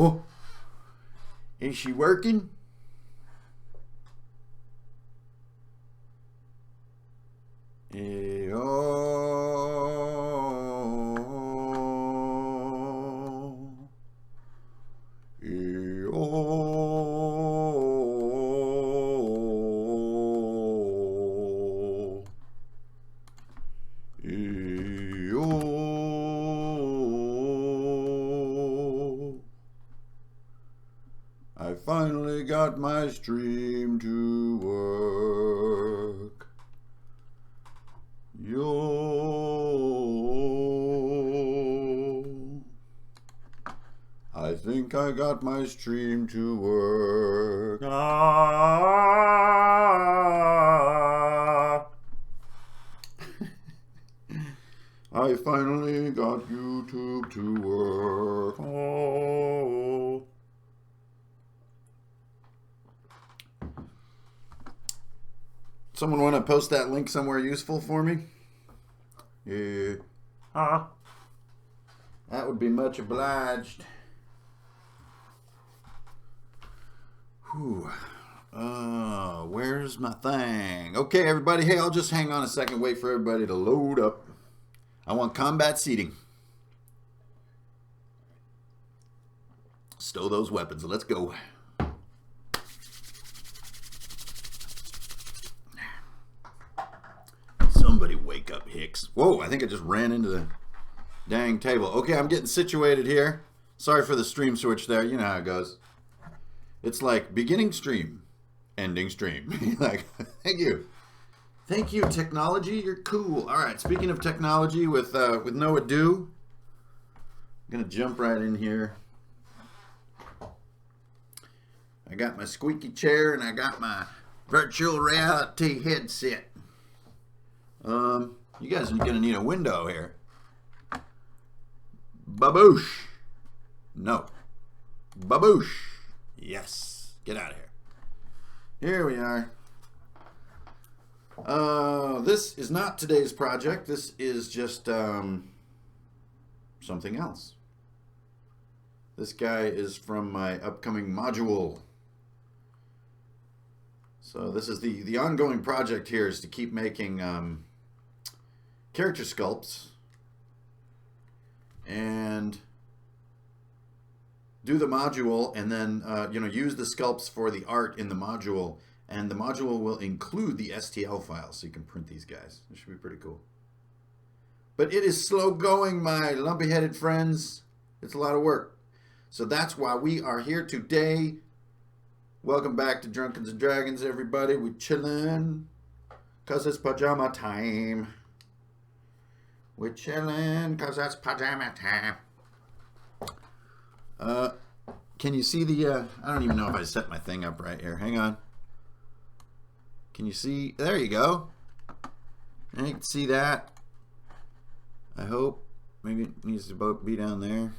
Oh, is she working? I finally got my stream to work. I think I got my stream to work. I finally got YouTube to work. Oh. Someone want to post that link somewhere useful for me? Yeah. That would be much obliged. Whew. Where's my thing? Okay, everybody. Hey, I'll just hang on a second. Wait for everybody to load up. I want combat seating. Stow those weapons. Let's go. Somebody wake up, Hicks. Whoa, I think I just ran into the dang table. Okay, I'm getting situated here. Sorry for the stream switch there. You know how it goes. It's like beginning stream, ending stream. Like, thank you. Thank you, technology. You're cool. All right, speaking of technology, with no ado, I'm going to jump right in here. I got my squeaky chair and I got my virtual reality headset. You guys are going to need a window here. Baboosh. No. Baboosh. Yes. Get out of here. Here we are. This is not today's project. This is just something else. This guy is from my upcoming module. So this is the ongoing project here is to keep making character sculpts and do the module, and then use the sculpts for the art in the module, and the module will include the STL files so you can print these guys. It should be pretty cool. But it is slow going, my lumpy-headed friends. It's a lot of work. So that's why we are here today. Welcome back to Drunkards and Dragons, everybody. We chillin', cause it's pajama time. We're chillin', cause it's pajama time. Can you see the, I don't even know if I set my thing up right here. Hang on. Can you see? There you go. And you can see that. I hope. Maybe it needs to be down there.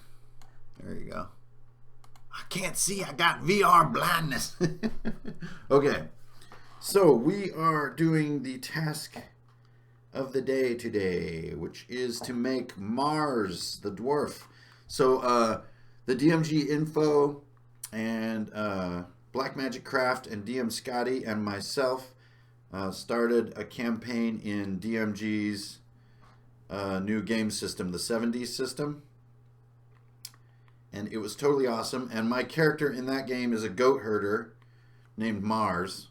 There you go. I can't see. I got VR blindness. Okay. So we are doing the task of the day today, which is to make Mars, the dwarf. So, the DMG Info and Black Magic Craft and DM Scotty and myself started a campaign in DMG's new game system, the 7D system. And it was totally awesome. And my character in that game is a goat herder named Mars.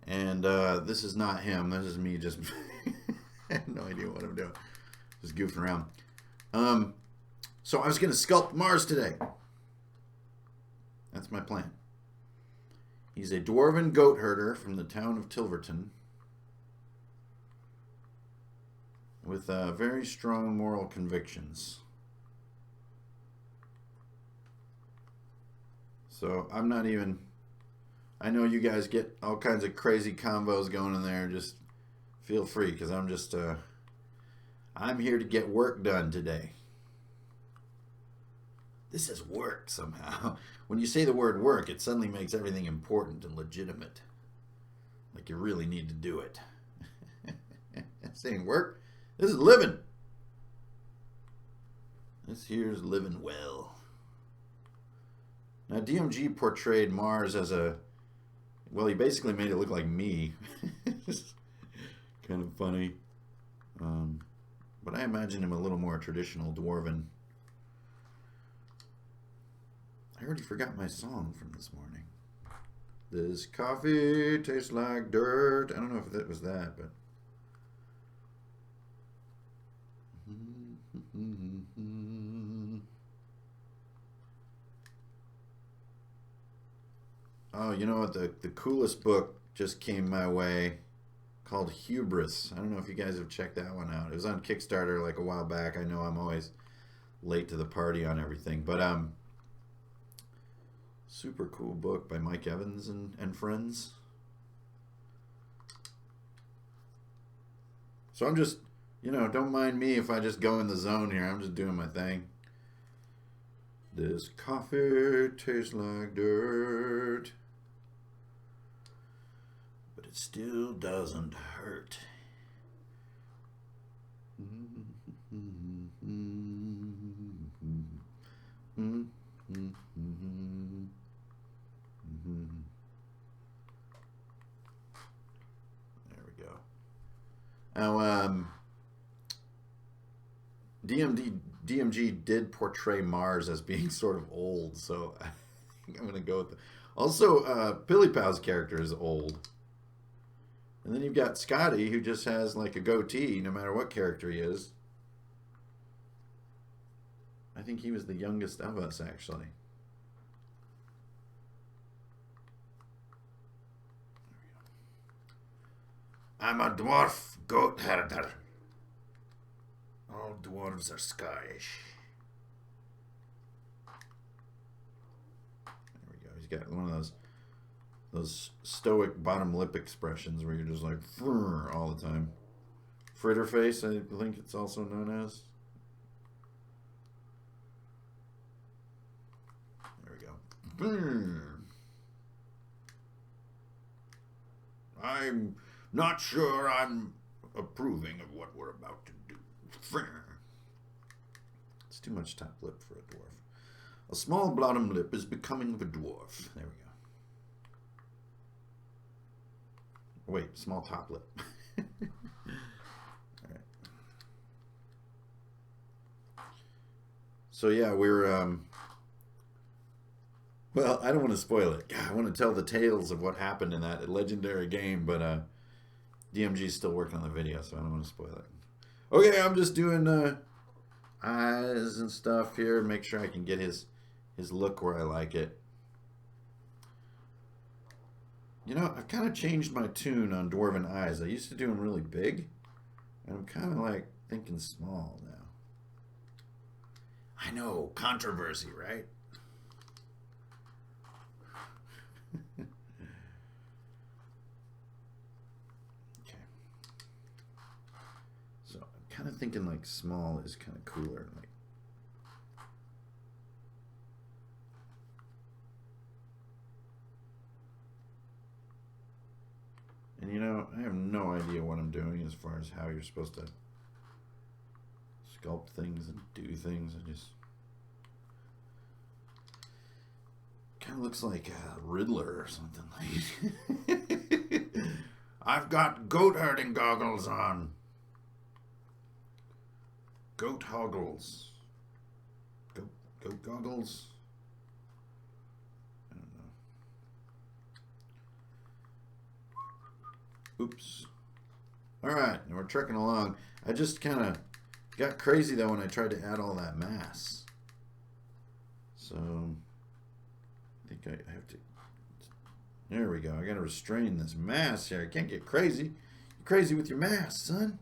And this is not him. This is me just... I have no idea what I'm doing. Just goofing around. So I was going to sculpt Mars today. That's my plan. He's a dwarven goat herder from the town of Tilverton with very strong moral convictions. So I'm not even... I know you guys get all kinds of crazy combos going in there. Just feel free, because I'm just... I'm here to get work done today. This is work somehow. When you say the word work, it suddenly makes everything important and legitimate. Like you really need to do it. Saying work, this is living. This here's living well. Now, DMG portrayed Mars as a, well, he basically made it look like me. Kind of funny. But I imagine him a little more traditional dwarven. I already forgot my song from this morning. This coffee tastes like dirt. I don't know if that was that, but. Oh, you know what? The coolest book just came my way called Hubris. I don't know if you guys have checked that one out. It was on Kickstarter like a while back. I know I'm always late to the party on everything, but super cool book by Mike Evans and friends. So I'm just, you know, don't mind me if I just go in the zone here. I'm just doing my thing. This coffee tastes like dirt, but it still doesn't hurt. There we go. Now, DMG did portray Mars as being sort of old, so I think I'm going to go with the... Also, Pilly Pal's character is old. And then you've got Scotty, who just has like a goatee, no matter what character he is. I think he was the youngest of us, actually. I'm a dwarf goat herder. All dwarves are Scottish. There we go. He's got one of those stoic bottom lip expressions where you're just like all the time. Fritter face, I think it's also known as. There we go. I'm not sure I'm approving of what we're about to do. It's too much top lip for a dwarf. A small bottom lip is becoming of a dwarf. There we go. Wait, small top lip. All right. So yeah, we're well, I don't want to spoil it. God, I want to tell the tales of what happened in that legendary game, but DMG's still working on the video, so I don't want to spoil it. Okay, I'm just doing eyes and stuff here, make sure I can get his look where I like it. You know, I've kind of changed my tune on dwarven eyes. I used to do them really big, and I'm kind of like thinking small now. I know, controversy, right? Okay. So I'm kind of thinking like small is kind of cooler. Like, and you know, I have no idea what I'm doing as far as how you're supposed to sculpt things and do things. I just kind of looks like a Riddler or something like. I've got goat herding goggles on. Goat hoggles. Goat goggles. I don't know. Oops. All right, we're trekking along. I just kind of got crazy though when I tried to add all that mass. So I think I have to. There we go. I got to restrain this mass here. I can't get crazy. You're crazy with your mass, son.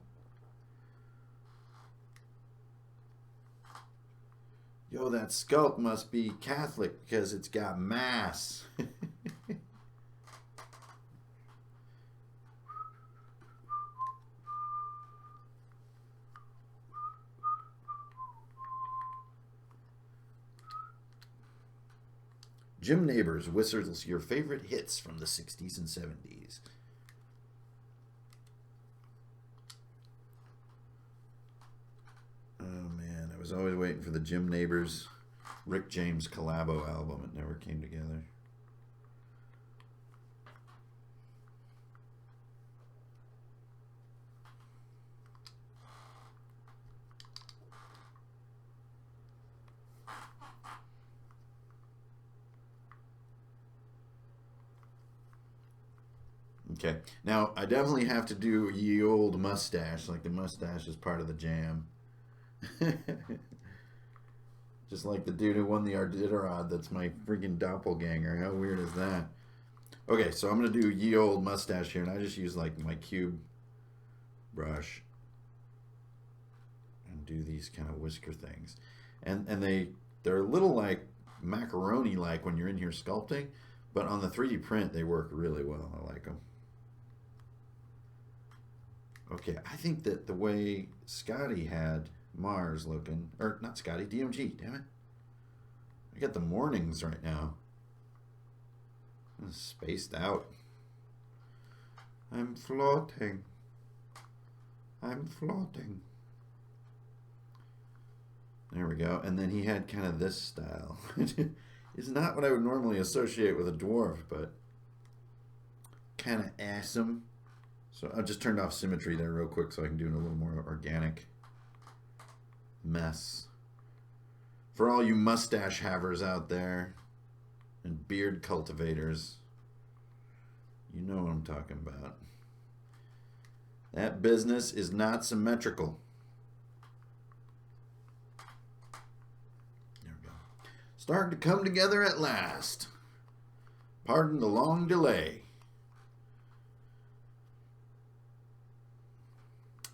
Yo, that sculpt must be Catholic because it's got mass. Jim Neighbors whistles your favorite hits from the 60s and 70s. Oh man, I was always waiting for the Jim Neighbors Rick James collabo album. It never came together. Okay, now I definitely have to do ye old mustache, like the mustache is part of the jam. Just like the dude who won the Iditarod, that's my freaking doppelganger. How weird is that? Okay, so I'm going to do ye old mustache here, and I just use like my cube brush and do these kind of whisker things. And they're a little like macaroni-like when you're in here sculpting, but on the 3D print, they work really well. I like them. Okay, I think that the way Scotty had Mars looking, or not Scotty, DMG, damn it. I got the mornings right now. I'm spaced out. I'm floating. I'm floating. There we go. And then he had kind of this style. It's not what I would normally associate with a dwarf, but kind of awesome. So I just turned off symmetry there real quick so I can do it a little more organic mess. For all you mustache havers out there and beard cultivators, you know what I'm talking about. That business is not symmetrical. There we go. Starting to come together at last. Pardon the long delay.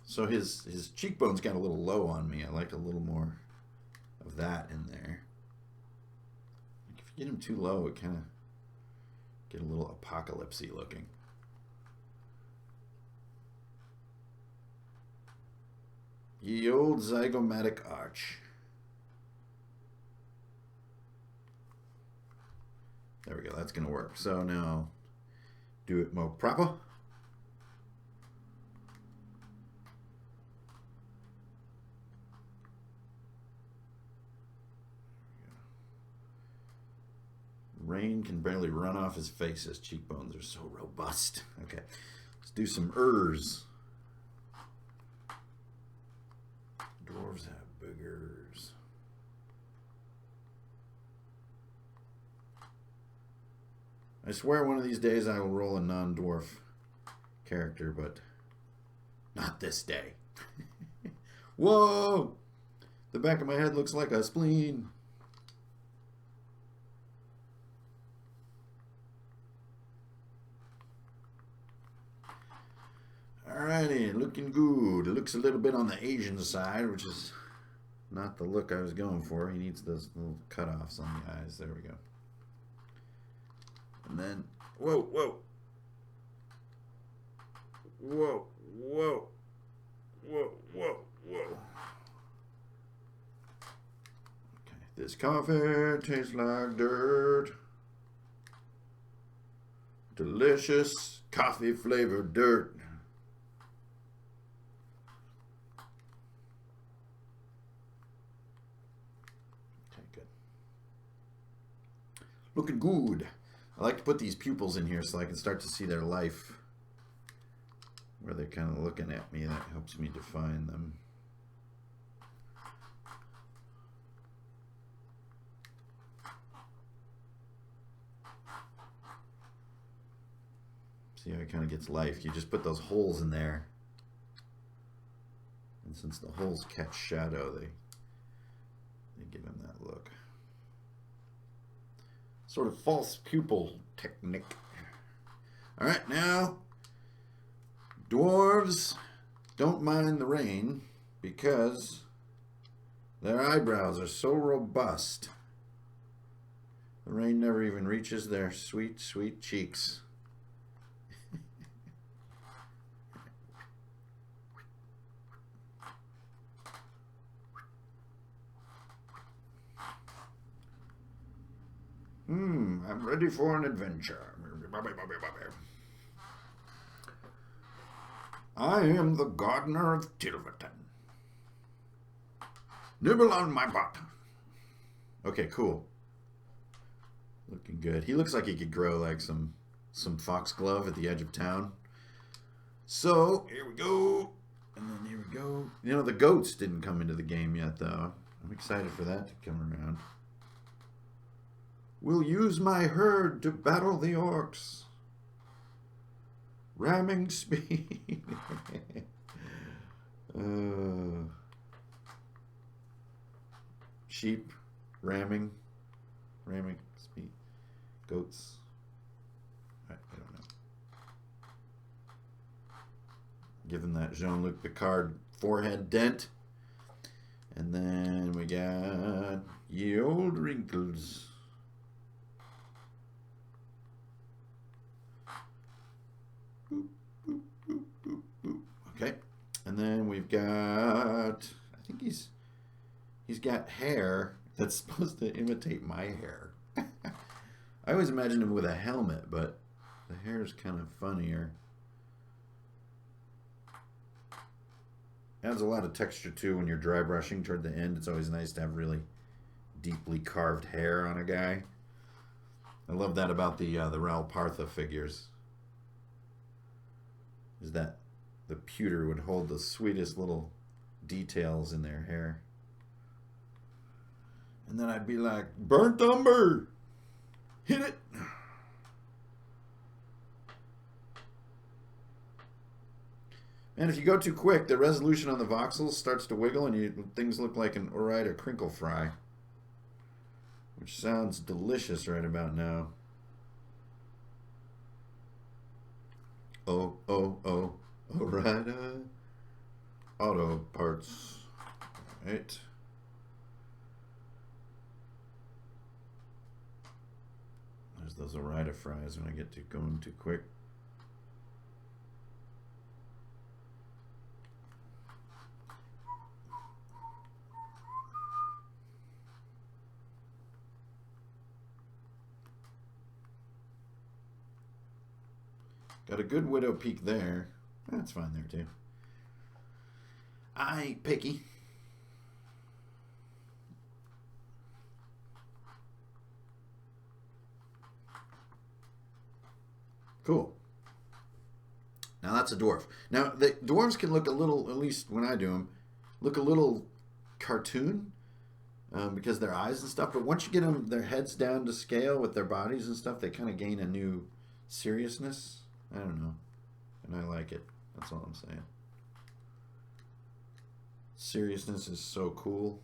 So his cheekbones got a little low on me. I like a little more of that in there. If you get him too low, it kind of get a little apocalypse-y looking. Ye old zygomatic arch. There we go. That's going to work. So now do it more proper. Rain can barely run off his face. His cheekbones are so robust. Okay, let's do some ers. Dwarves have boogers. I swear one of these days I will roll a non-dwarf character, but not this day. Whoa! The back of my head looks like a spleen. Alrighty, looking good. It looks a little bit on the Asian side, which is not the look I was going for. He needs those little cutoffs on the eyes. There we go. And then, whoa, whoa. Whoa, whoa. Whoa, whoa, whoa. Okay, this coffee tastes like dirt. Delicious coffee flavored dirt. Looking good. I like to put these pupils in here so I can start to see their life. Where they're kind of looking at me. That helps me define them. See how it kind of gets life. You just put those holes in there. And since the holes catch shadow, they give him that look. Sort of false pupil technique. All right, now, dwarves don't mind the rain because their eyebrows are so robust. The rain never even reaches their sweet, sweet cheeks. I'm ready for an adventure. I am the gardener of Tilverton. Nibble on my butt. Okay, cool. Looking good. He looks like he could grow like some foxglove at the edge of town. So, here we go. And then here we go. You know, the goats didn't come into the game yet, though. I'm excited for that to come around. We'll use my herd to battle the orcs. Ramming speed. Sheep. Ramming speed. Goats. I don't know. Given that Jean-Luc Picard forehead dent. And then we got ye old wrinkles. Okay. And then we've got, I think he's got hair that's supposed to imitate my hair. I always imagined him with a helmet, but the hair's kind of funnier. Adds a lot of texture too when you're dry brushing toward the end. It's always nice to have really deeply carved hair on a guy. I love that about the Ral Partha figures. Is that the pewter would hold the sweetest little details in their hair. And then I'd be like, burnt umber! Hit it! And if you go too quick, the resolution on the voxels starts to wiggle and things look like an Orida crinkle fry. Which sounds delicious right about now. Oh, oh, oh, Orida. Auto parts. Right. There's those Orida fries when I get to going too quick. Got a good widow peak there. That's fine there too. I ain't picky. Cool. Now that's a dwarf. Now the dwarves can look a little, at least when I do them, look a little cartoon because their eyes and stuff. But once you get them, their heads down to scale with their bodies and stuff, they kind of gain a new seriousness. I don't know. And I like it. That's all I'm saying. Seriousness is so cool.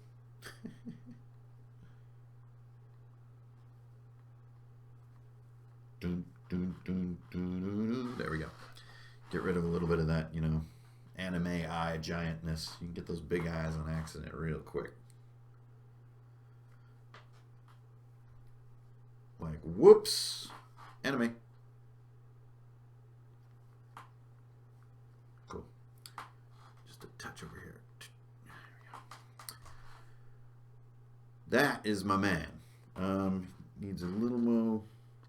Dun, dun, dun, dun, dun, dun. There we go. Get rid of a little bit of that, you know, anime eye giantness. You can get those big eyes on accident real quick. Like, whoops. Anime. Cool. Just a touch over here. There we go. That is my man. Needs a little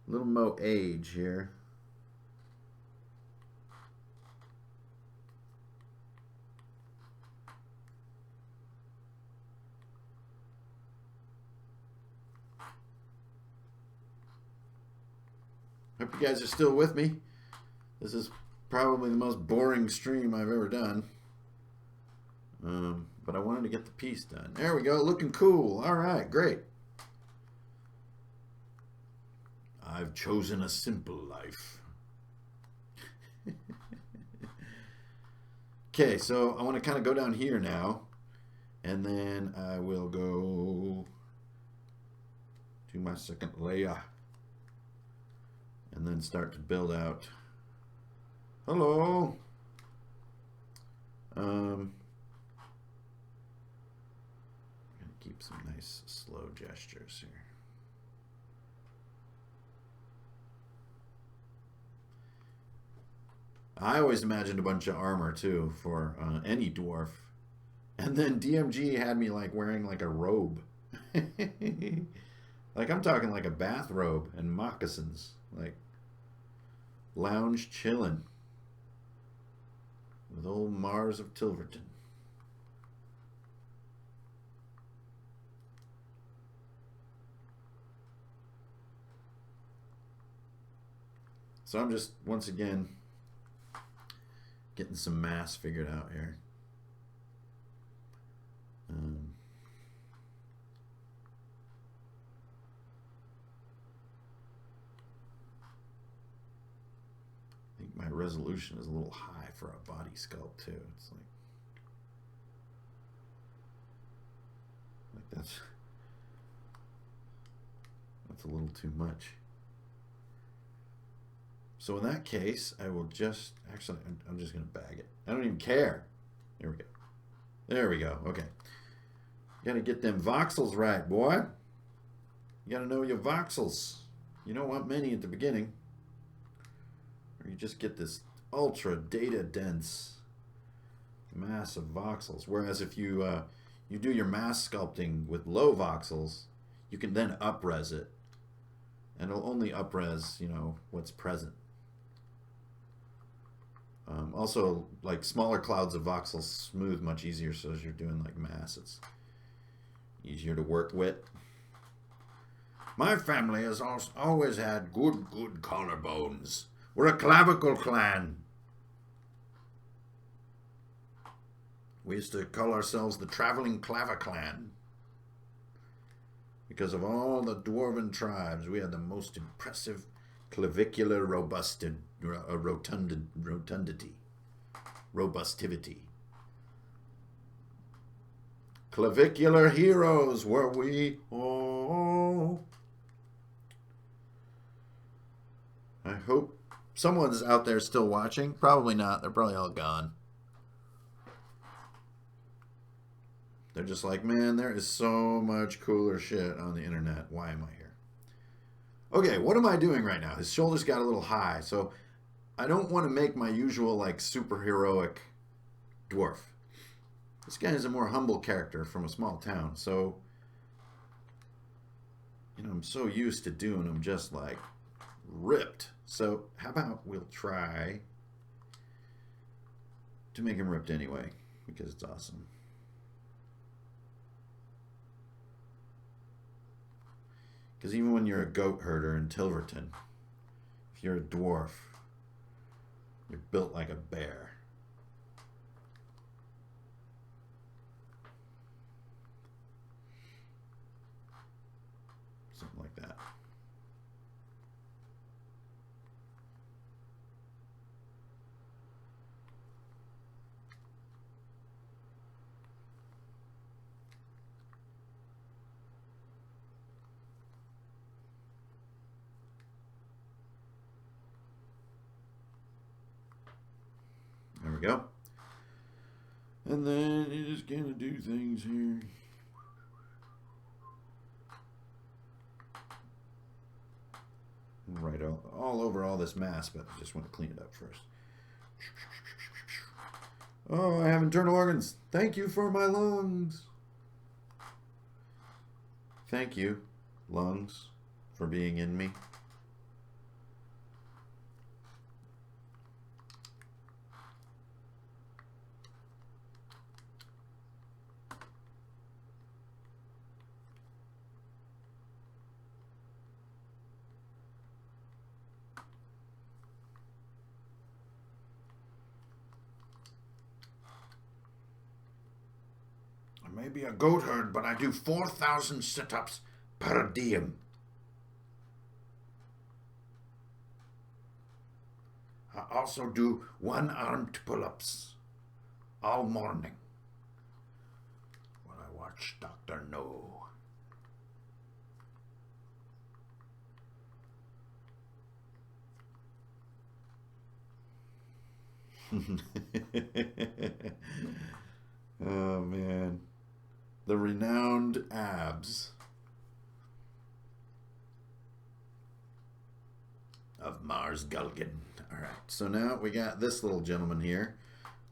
more age here. Hope you guys are still with me. This is probably the most boring stream I've ever done. But I wanted to get the piece done. There we go, looking cool. All right, great. I've chosen a simple life. Okay, so I want to kind of go down here now. And then I will go to my second layer. And then start to build out. Hello. I'm going to keep some nice slow gestures here. I always imagined a bunch of armor too for any dwarf. And then DMG had me like wearing like a robe. Like I'm talking like a bathrobe and moccasins. Like lounge chillin' with old Mars of Tilverton. So I'm just, once again, getting some mass figured out here. I think my resolution is a little high for a body sculpt too. It's like that's a little too much. So in that case, I will just, actually, I'm just going to bag it. I don't even care. There we go. There we go. Okay. You got to get them voxels right, boy. You got to know your voxels. You don't want many at the beginning, or you just get this ultra data dense mass of voxels. Whereas if you you do your mass sculpting with low voxels, you can then up-res it, and it'll only up-res, you know, what's present. Also, like smaller clouds of voxels smooth much easier, so as you're doing like mass, it's easier to work with. My family has always had good collarbones. We're a clavicle clan. We used to call ourselves the Traveling Claviclan. Because of all the dwarven tribes, we had the most impressive clavicular robustivity. Clavicular heroes were we. Oh. I hope someone's out there still watching. Probably not. They're probably all gone. They're just like, man, there is so much cooler shit on the internet. Why am I here? Okay, what am I doing right now? His shoulders got a little high, so I don't want to make my usual, like, superheroic dwarf. This guy is a more humble character from a small town, so, you know, I'm so used to doing him just, like, ripped. So how about we'll try to make him ripped anyway, because it's awesome. Because even when you're a goat herder in Tilverton, if you're a dwarf, you're built like a bear. Something like that. There we go. And then you're just going to do things here. Right all over all this mass, but I just want to clean it up first. Oh, I have internal organs. Thank you for my lungs. Thank you, lungs, for being in me. I may be a goat herd, but I do 4,000 sit-ups per diem. I also do one-armed pull-ups all morning when I watch Dr. No. Oh, man. The renowned abs of Mars Gulgan. All right, so now we got this little gentleman here.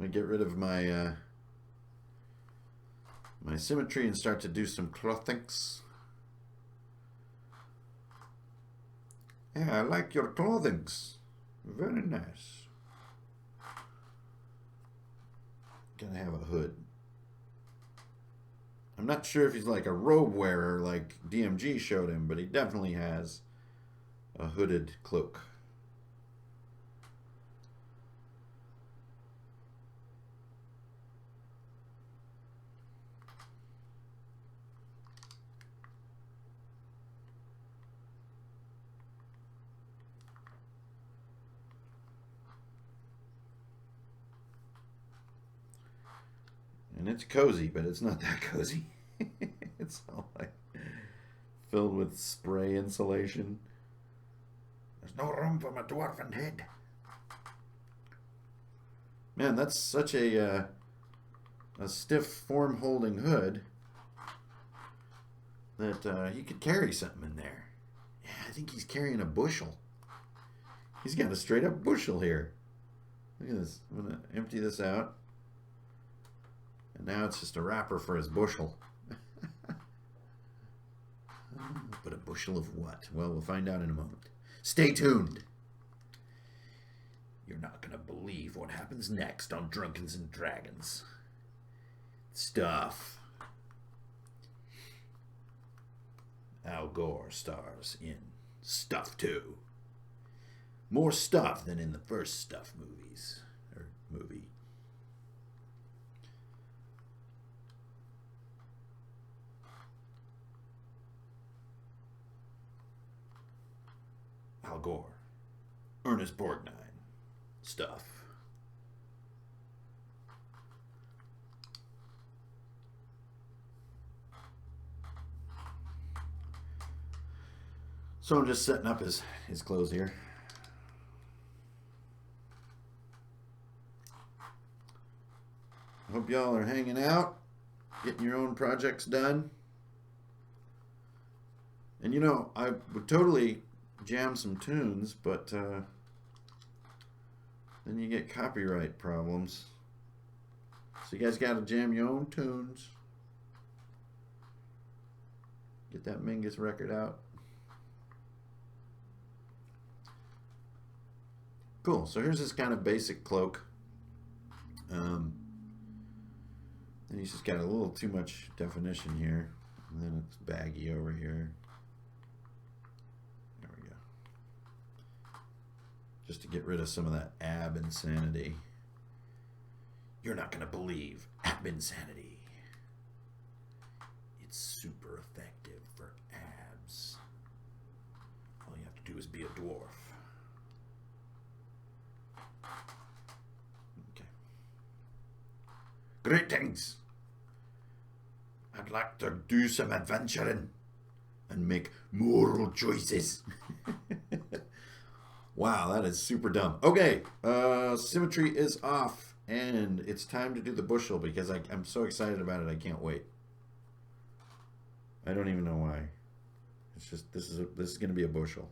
Let me get rid of my my symmetry and start to do some clothings. Yeah, I like your clothings. Very nice. Gonna have a hood. I'm not sure if he's like a robe wearer like DMG showed him, but he definitely has a hooded cloak. And it's cozy, but it's not that cozy. It's all like filled with spray insulation. There's no room for my dwarven head. Man, that's such a stiff form-holding hood that he could carry something in there. Yeah, I think he's carrying a bushel. He's got a straight-up bushel here. Look at this. I'm going to empty this out. And now it's just a wrapper for his bushel. But a bushel of what? Well, we'll find out in a moment. Stay tuned. You're not going to believe what happens next on Drunken and Dragons. Stuff. Al Gore stars in Stuff 2. More stuff than in the first Stuff movies. Or movie. Al Gore. Ernest Borgnine. Stuff. So I'm just setting up his clothes here. I hope y'all are hanging out, getting your own projects done. And you know, I would totally jam some tunes, but then you get copyright problems. So you guys got to jam your own tunes. Get that Mingus record out. Cool. So here's this kind of basic cloak. And he's just got a little too much definition here. And then it's baggy over here. There we go. Just to get rid of some of that ab insanity. You're not going to believe ab insanity. It's super effective for abs. All you have to do is be a dwarf. Greetings. I'd like to do some adventuring and make moral choices. Wow, that is super dumb. Okay, symmetry is off, and it's time to do the bushel because I'm so excited about it. I can't wait. I don't even know why. It's just this is going to be a bushel.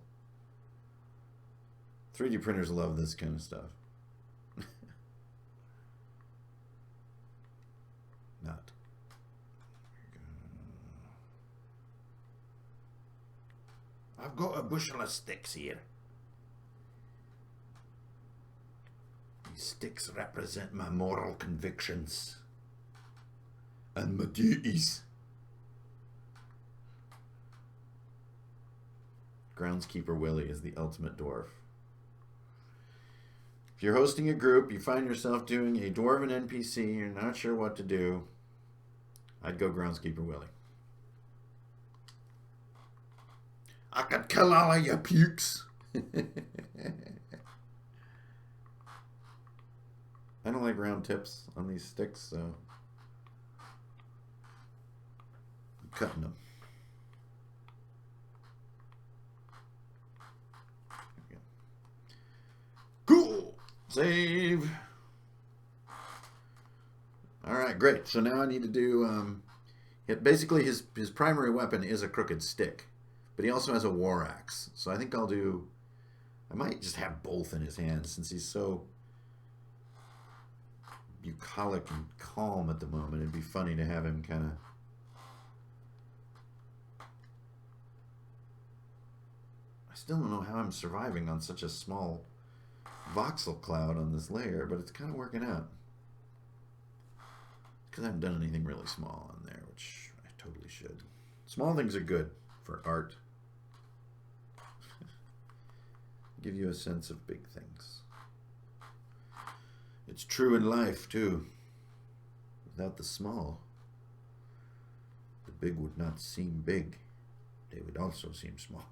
3D printers love this kind of stuff. Not. I've got a bushel of sticks here. These sticks represent my moral convictions and my duties. Groundskeeper Willie is the ultimate dwarf. If you're hosting a group, you find yourself doing a dwarven NPC, you're not sure what to do, I'd go Groundskeeper Willie. I could kill all of your pukes. I don't like round tips on these sticks, so I'm cutting them. Cool. Save. Alright, great. So now I need to do, basically his primary weapon is a crooked stick, but he also has a war axe. So I think I might just have both in his hands since he's so bucolic and calm at the moment. It'd be funny to have him kind of... I still don't know how I'm surviving on such a small voxel cloud on this layer, but it's kind of working out. Because I haven't done anything really small on there, which I totally should. Small things are good for art. Give you a sense of big things. It's true in life, too. Without the small, the big would not seem big. They would also seem small.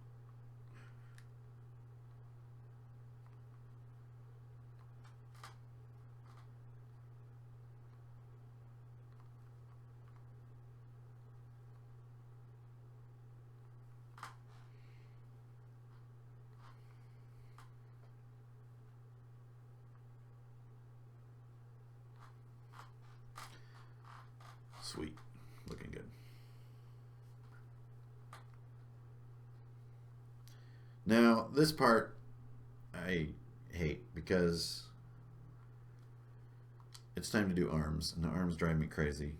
Sweet. Looking good. Now, this part I hate because it's time to do arms, and the arms drive me crazy.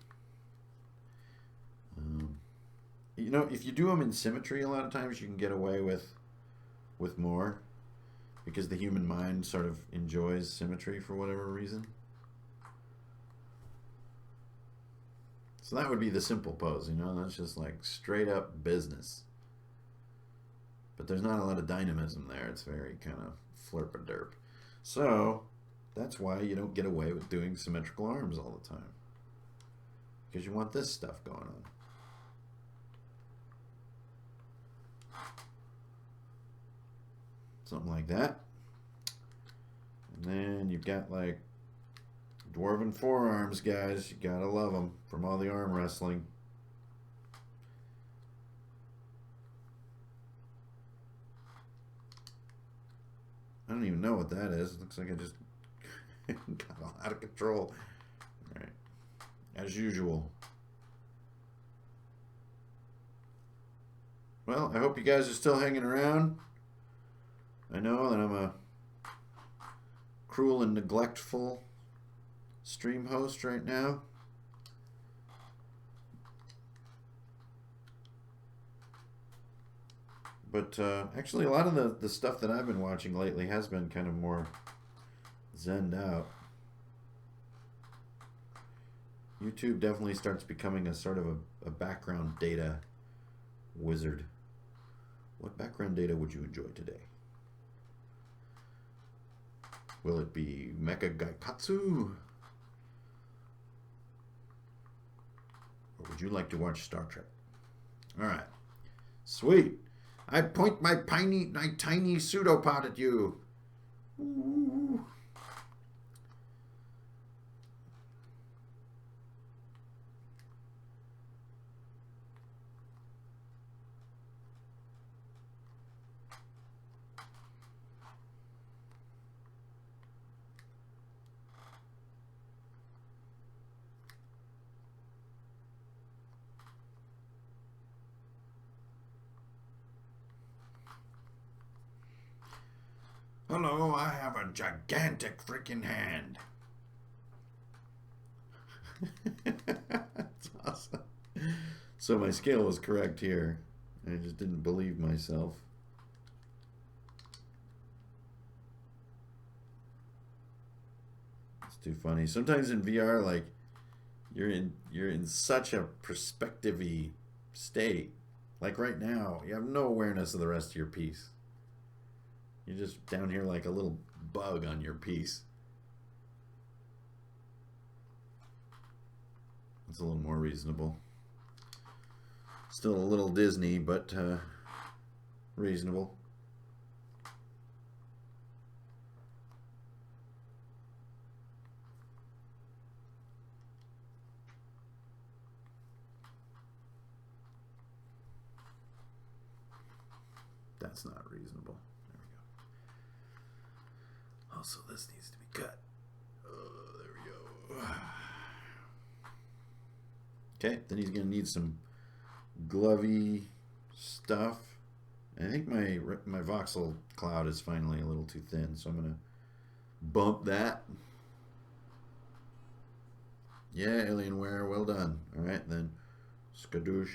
You know, if you do them in symmetry, a lot of times you can get away with more, because the human mind sort of enjoys symmetry for whatever reason. So that would be the simple pose, you know, that's just like straight up business. But there's not a lot of dynamism there. It's very kind of flirp-a-derp. So that's why you don't get away with doing symmetrical arms all the time, because you want this stuff going on. Something like that. And then you've got like dwarven forearms, guys. You gotta love them from all the arm wrestling. I don't even know what that is. It looks like I just got all out of control. All right. As usual. Well, I hope you guys are still hanging around. I know that I'm a cruel and neglectful stream host right now. But actually, a lot of the stuff that I've been watching lately has been kind of more zenned out. YouTube definitely starts becoming a sort of a background data wizard. What background data would you enjoy today? Will it be Mecha Gaikatsu? Or would you like to watch Star Trek? All right. Sweet. I point my tiny pseudopod at you. Ooh. Hello, I have a gigantic freaking hand. That's awesome. So my scale was correct here. I just didn't believe myself. It's too funny. Sometimes in VR, like you're in such a perspective-y state. Like right now, you have no awareness of the rest of your piece. You're just down here like a little bug on your piece. It's a little more reasonable. Still a little Disney, but reasonable. That's not reasonable. Also, this needs to be cut. Oh, there we go. Okay, then he's going to need some glovey stuff. I think my voxel cloud is finally a little too thin, so I'm going to bump that. Yeah, Alienware, well done. All right, then skadoosh.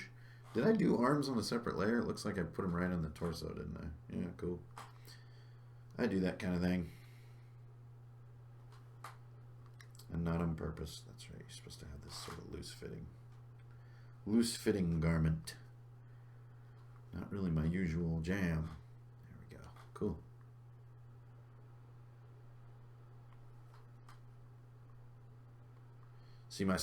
Did I do arms on a separate layer? It looks like I put them right on the torso, didn't I? Yeah, cool. I do that kind of thing. And not on purpose. That's right. You're supposed to have this sort of loose fitting garment. Not really my usual jam. There we go. Cool. See, my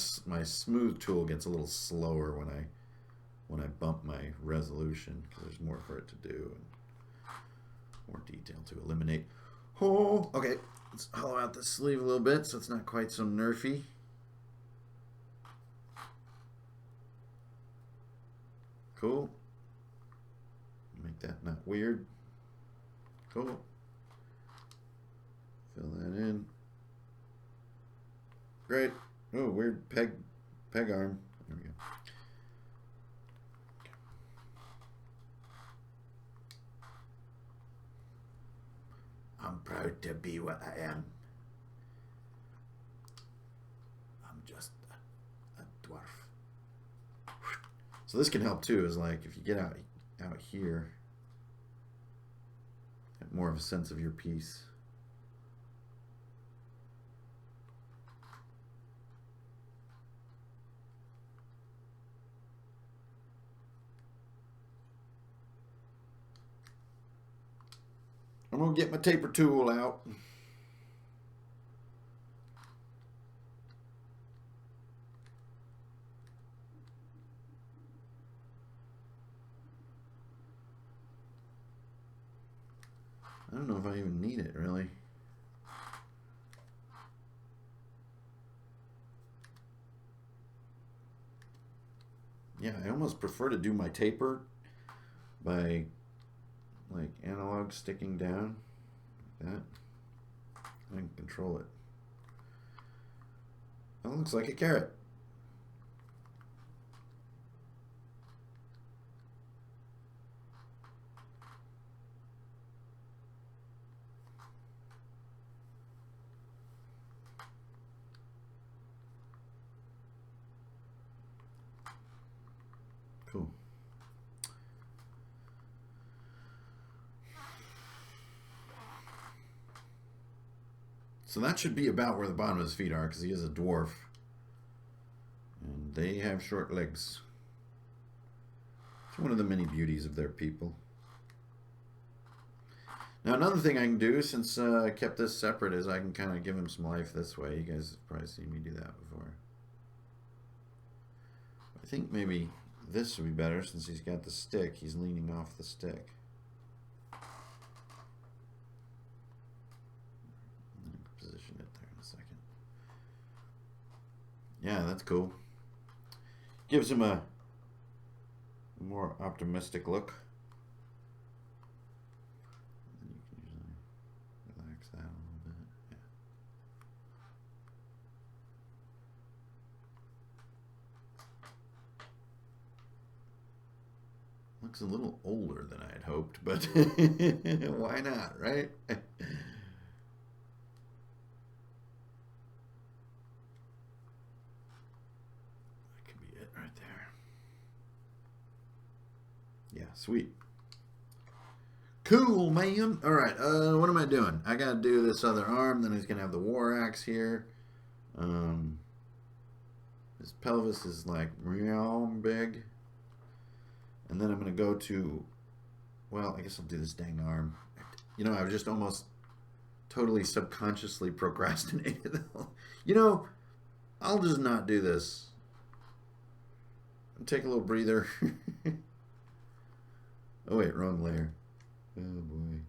smooth tool gets a little slower when I bump my resolution, because there's more for it to do and more detail to eliminate. Oh, okay. Let's hollow out the sleeve a little bit so it's not quite so nerfy. Cool. Make that not weird. Cool. Fill that in. Great. Oh, weird peg arm. There we go. I'm proud to be what I am. I'm just a dwarf. So this can help too, is like if you get out here, have more of a sense of your piece. I'm gonna get my taper tool out. I don't know if I even need it, really. Yeah, I almost prefer to do my taper by like analog sticking down like that. I can control it. That looks like a carrot. Cool. So that should be about where the bottom of his feet are, because he is a dwarf. And they have short legs. It's one of the many beauties of their people. Now another thing I can do, since I kept this separate, is I can kind of give him some life this way. You guys have probably seen me do that before. I think maybe this would be better, since he's got the stick. He's leaning off the stick. Position it there in a second. Yeah, that's cool. Gives him a more optimistic look. And you can usually relax that a little bit. Yeah. Looks a little older than I had hoped, but why not, right? Yeah, sweet. Cool, man. All right, what am I doing? I got to do this other arm. Then he's going to have the war axe here. His pelvis is like real big. And then I'm going to go to, well, I guess I'll do this dang arm. You know, I was just almost totally subconsciously procrastinated. You know, I'll just not do this. Take a little breather. Oh wait, wrong layer. Oh boy.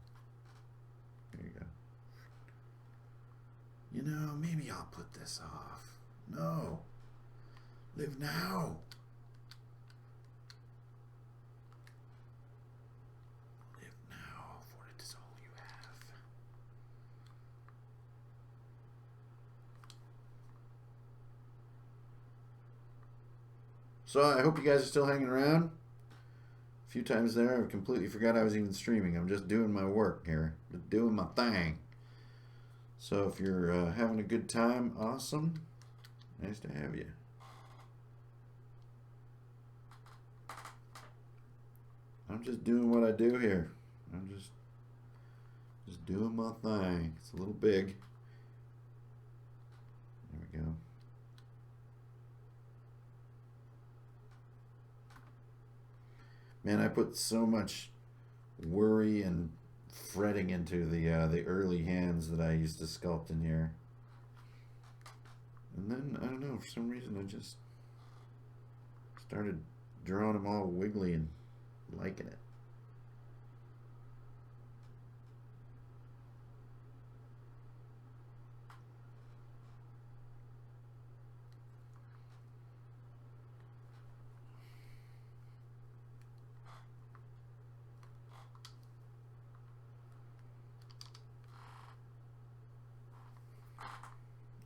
There you go. You know, maybe I'll put this off. No. Live now. Live now, for it is all you have. So I hope you guys are still hanging around. A few times there, I completely forgot I was even streaming. I'm just doing my work here. Just doing my thing. So if you're having a good time, awesome. Nice to have you. I'm just doing what I do here. I'm just doing my thing. It's a little big. There we go. Man, I put so much worry and fretting into the early hands that I used to sculpt in here. And then, I don't know, for some reason I just started drawing them all wiggly and liking it.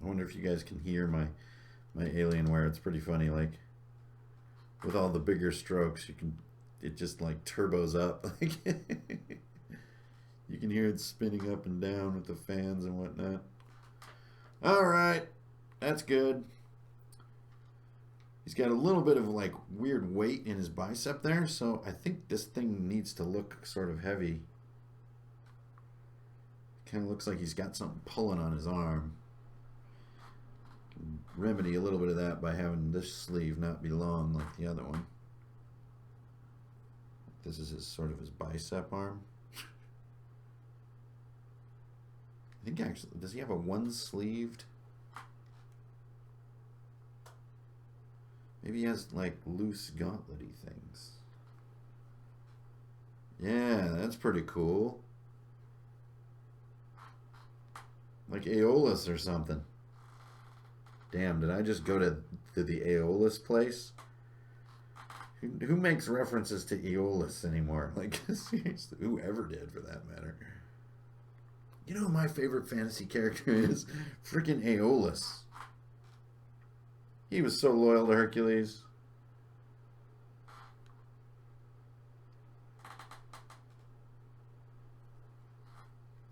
I wonder if you guys can hear my Alienware. It's pretty funny. Like, with all the bigger strokes, it just like turbos up. You can hear it spinning up and down with the fans and whatnot. All right, that's good. He's got a little bit of like weird weight in his bicep there, so I think this thing needs to look sort of heavy. Kind of looks like he's got something pulling on his arm. Can remedy a little bit of that by having this sleeve not be long like the other one. This is sort of his bicep arm. I think actually, does he have a one-sleeved? Maybe he has like loose gauntlet-y things. Yeah, that's pretty cool. Like Aeolus or something. Damn, did I just go to the Aeolus place? Who makes references to Aeolus anymore? Like, seriously, whoever did for that matter. You know who my favorite fantasy character is? Freaking Aeolus. He was so loyal to Hercules.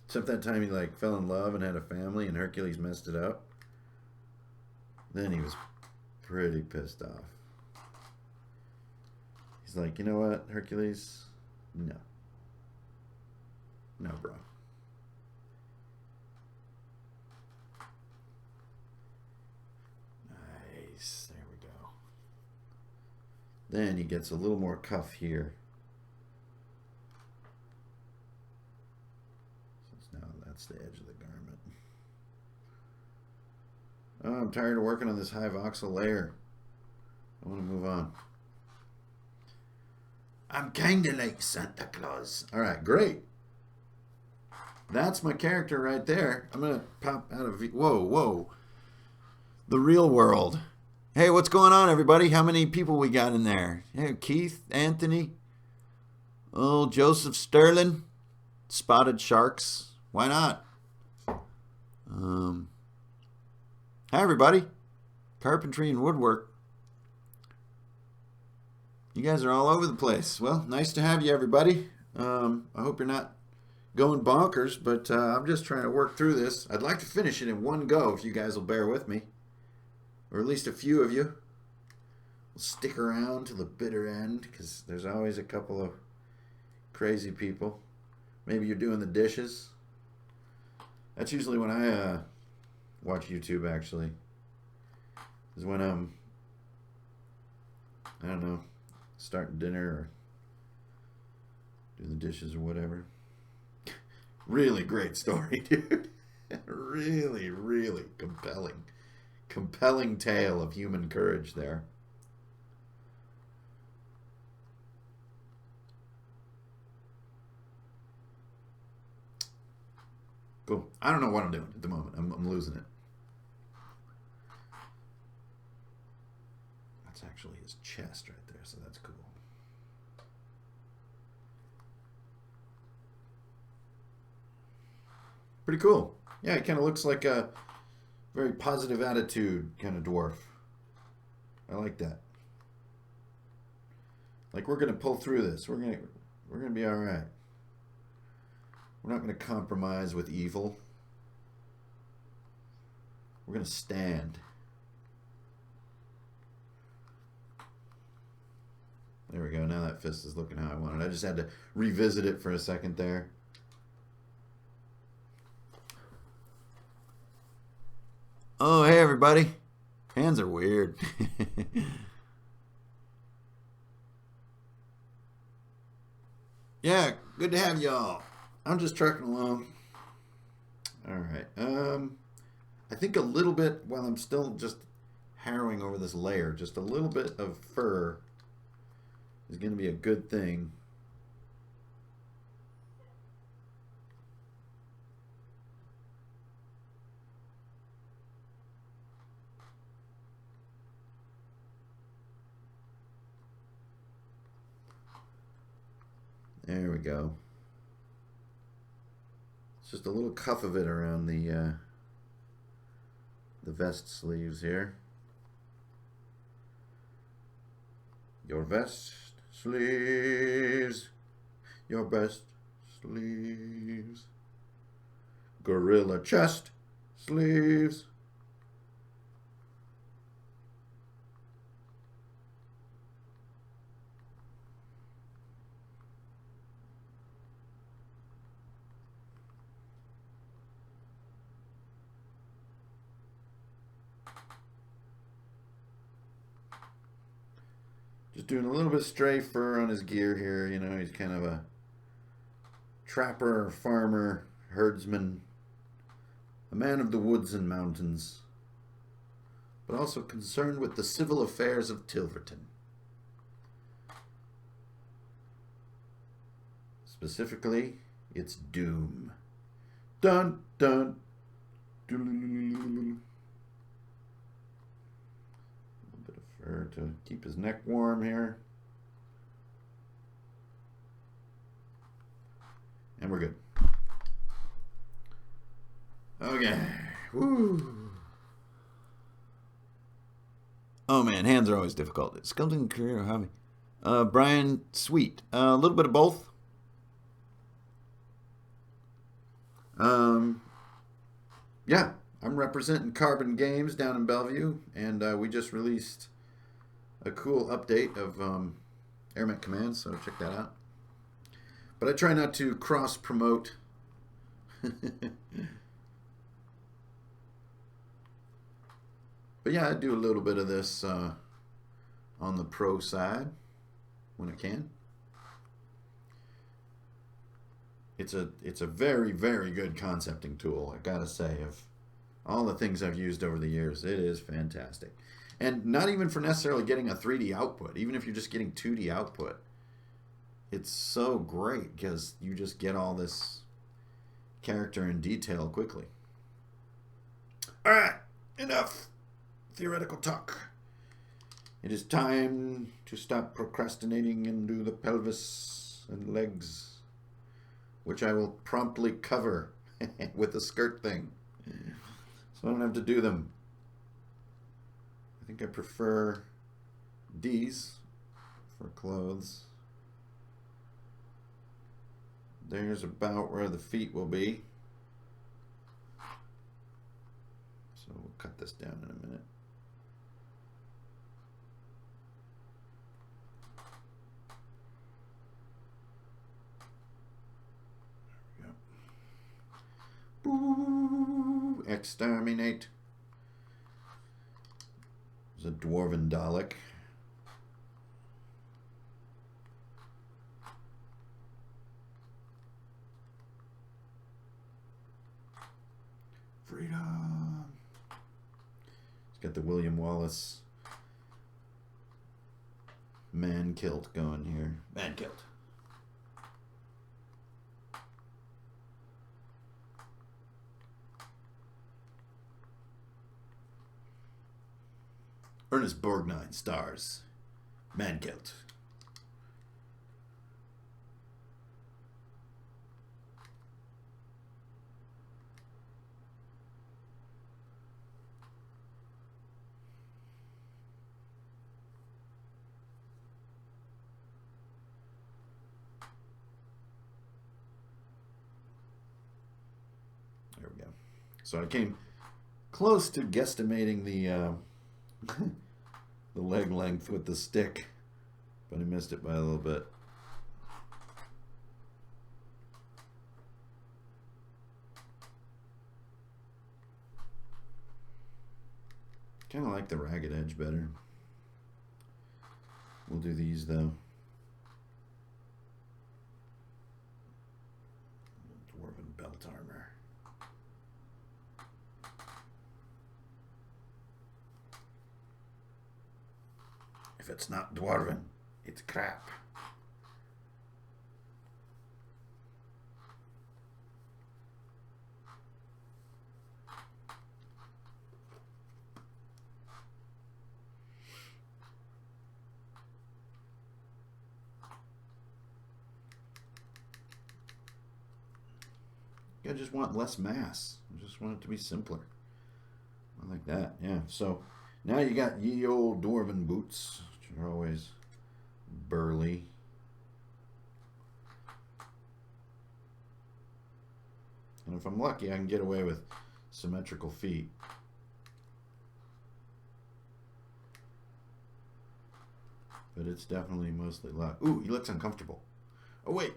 Except that time he like fell in love and had a family and Hercules messed it up. Then he was pretty pissed off. He's like, you know what, Hercules? No. No, bro. Nice. There we go. Then he gets a little more cuff here. So now that's the edge of the garment. Oh, I'm tired of working on this high voxel layer. I want to move on. I'm kind of like Santa Claus. All right, great. That's my character right there. I'm going to pop out of... Whoa, whoa. The real world. Hey, what's going on, everybody? How many people we got in there? Hey, Keith, Anthony, oh, Joseph Sterling, Spotted Sharks. Why not? Hi, everybody. Carpentry and woodwork. You guys are all over the place. Well, nice to have you, everybody. I hope you're not going bonkers, but I'm just trying to work through this. I'd like to finish it in one go if you guys will bear with me. Or at least a few of you will stick around to the bitter end, because there's always a couple of crazy people. Maybe you're doing the dishes. That's usually when I watch YouTube, actually. Is when I'm, I don't know, starting dinner or doing the dishes or whatever. Really great story, dude. Really, really compelling. Compelling tale of human courage there. Cool. I don't know what I'm doing at the moment. I'm losing it. That's actually his chest right there, so that's cool. Pretty cool. Yeah, it kind of looks like a very positive attitude kind of dwarf. I like that. Like, we're gonna pull through this. We're gonna be all right. We're not gonna compromise with evil. We're gonna stand. There we go. Now that fist is looking how I want it. I just had to revisit it for a second there. Oh, hey, everybody. Hands are weird. Yeah, good to have y'all. I'm just trucking along. All right. I think a little bit, while I'm still just harrowing over this layer, just a little bit of fur is going to be a good thing. There we go. It's just a little cuff of it around the vest sleeves here. Your vest sleeves. Your best sleeves. Gorilla chest sleeves. Just doing a little bit of stray fur on his gear here. You know, he's kind of a trapper, farmer, herdsman, a man of the woods and mountains, but also concerned with the civil affairs of Tilverton. Specifically, its doom. Dun, dun, dun. A bit of fur to keep his neck warm here. And we're good. Okay. Woo. Oh man, hands are always difficult. Sculpting career or hobby? Brian, sweet. A little bit of both. Yeah, I'm representing Carbon Games down in Bellevue, and we just released a cool update of Airmet Command, so check that out. But I try not to cross-promote. But yeah, I do a little bit of this on the pro side when I can. It's a very, very good concepting tool, I gotta say. Of all the things I've used over the years, it is fantastic. And not even for necessarily getting a 3D output, even if you're just getting 2D output. It's so great because you just get all this character and detail quickly. All right, enough theoretical talk. It is time to stop procrastinating and do the pelvis and legs, which I will promptly cover with the skirt thing, so I don't have to do them. I think I prefer these for clothes. There's about where the feet will be. So we'll cut this down in a minute. There we go. Boo! Exterminate. There's a dwarven Dalek. Freedom. It's got the William Wallace man kilt going here. Man kilt. Ernest Borgnine stars. Man kilt. There we go. So I came close to guesstimating the the leg length with the stick, but I missed it by a little bit. Kind of like the ragged edge better. We'll do these though. Dwarven belt armor. If it's not dwarven, it's crap. I just want less mass. I just want it to be simpler. I like that, yeah. So now you got ye old dwarven boots, which are always burly. And if I'm lucky, I can get away with symmetrical feet. But it's definitely mostly luck. Ooh, he looks uncomfortable. Oh, wait.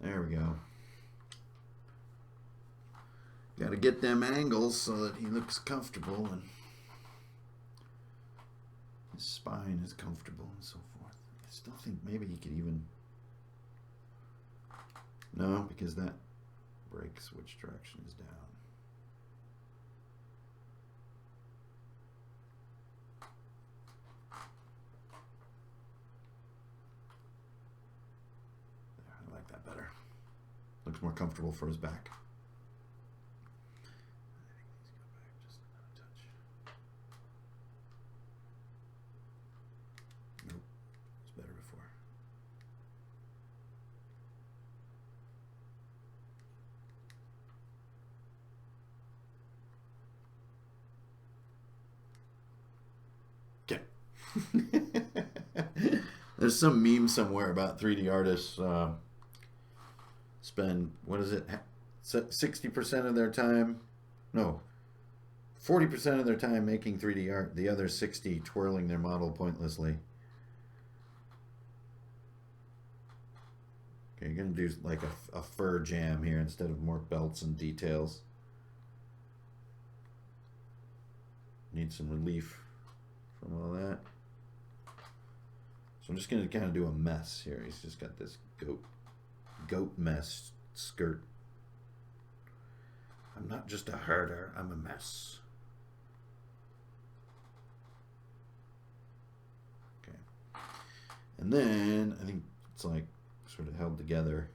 There we go. Got to get them angles so that he looks comfortable and his spine is comfortable and so forth. I still think maybe he could even... No, because that breaks which direction is down. I like that better. Looks more comfortable for his back. There's some meme somewhere about 3D artists spend, what is it, 60% of their time, no, 40% of their time making 3D art, the other 60 twirling their model pointlessly. Okay, you're going to do like a fur jam here instead of more belts and details. Need some relief from all that. So I'm just going to kind of do a mess here. He's just got this goat mess skirt. I'm not just a herder, I'm a mess. Okay. And then I think it's like sort of held together.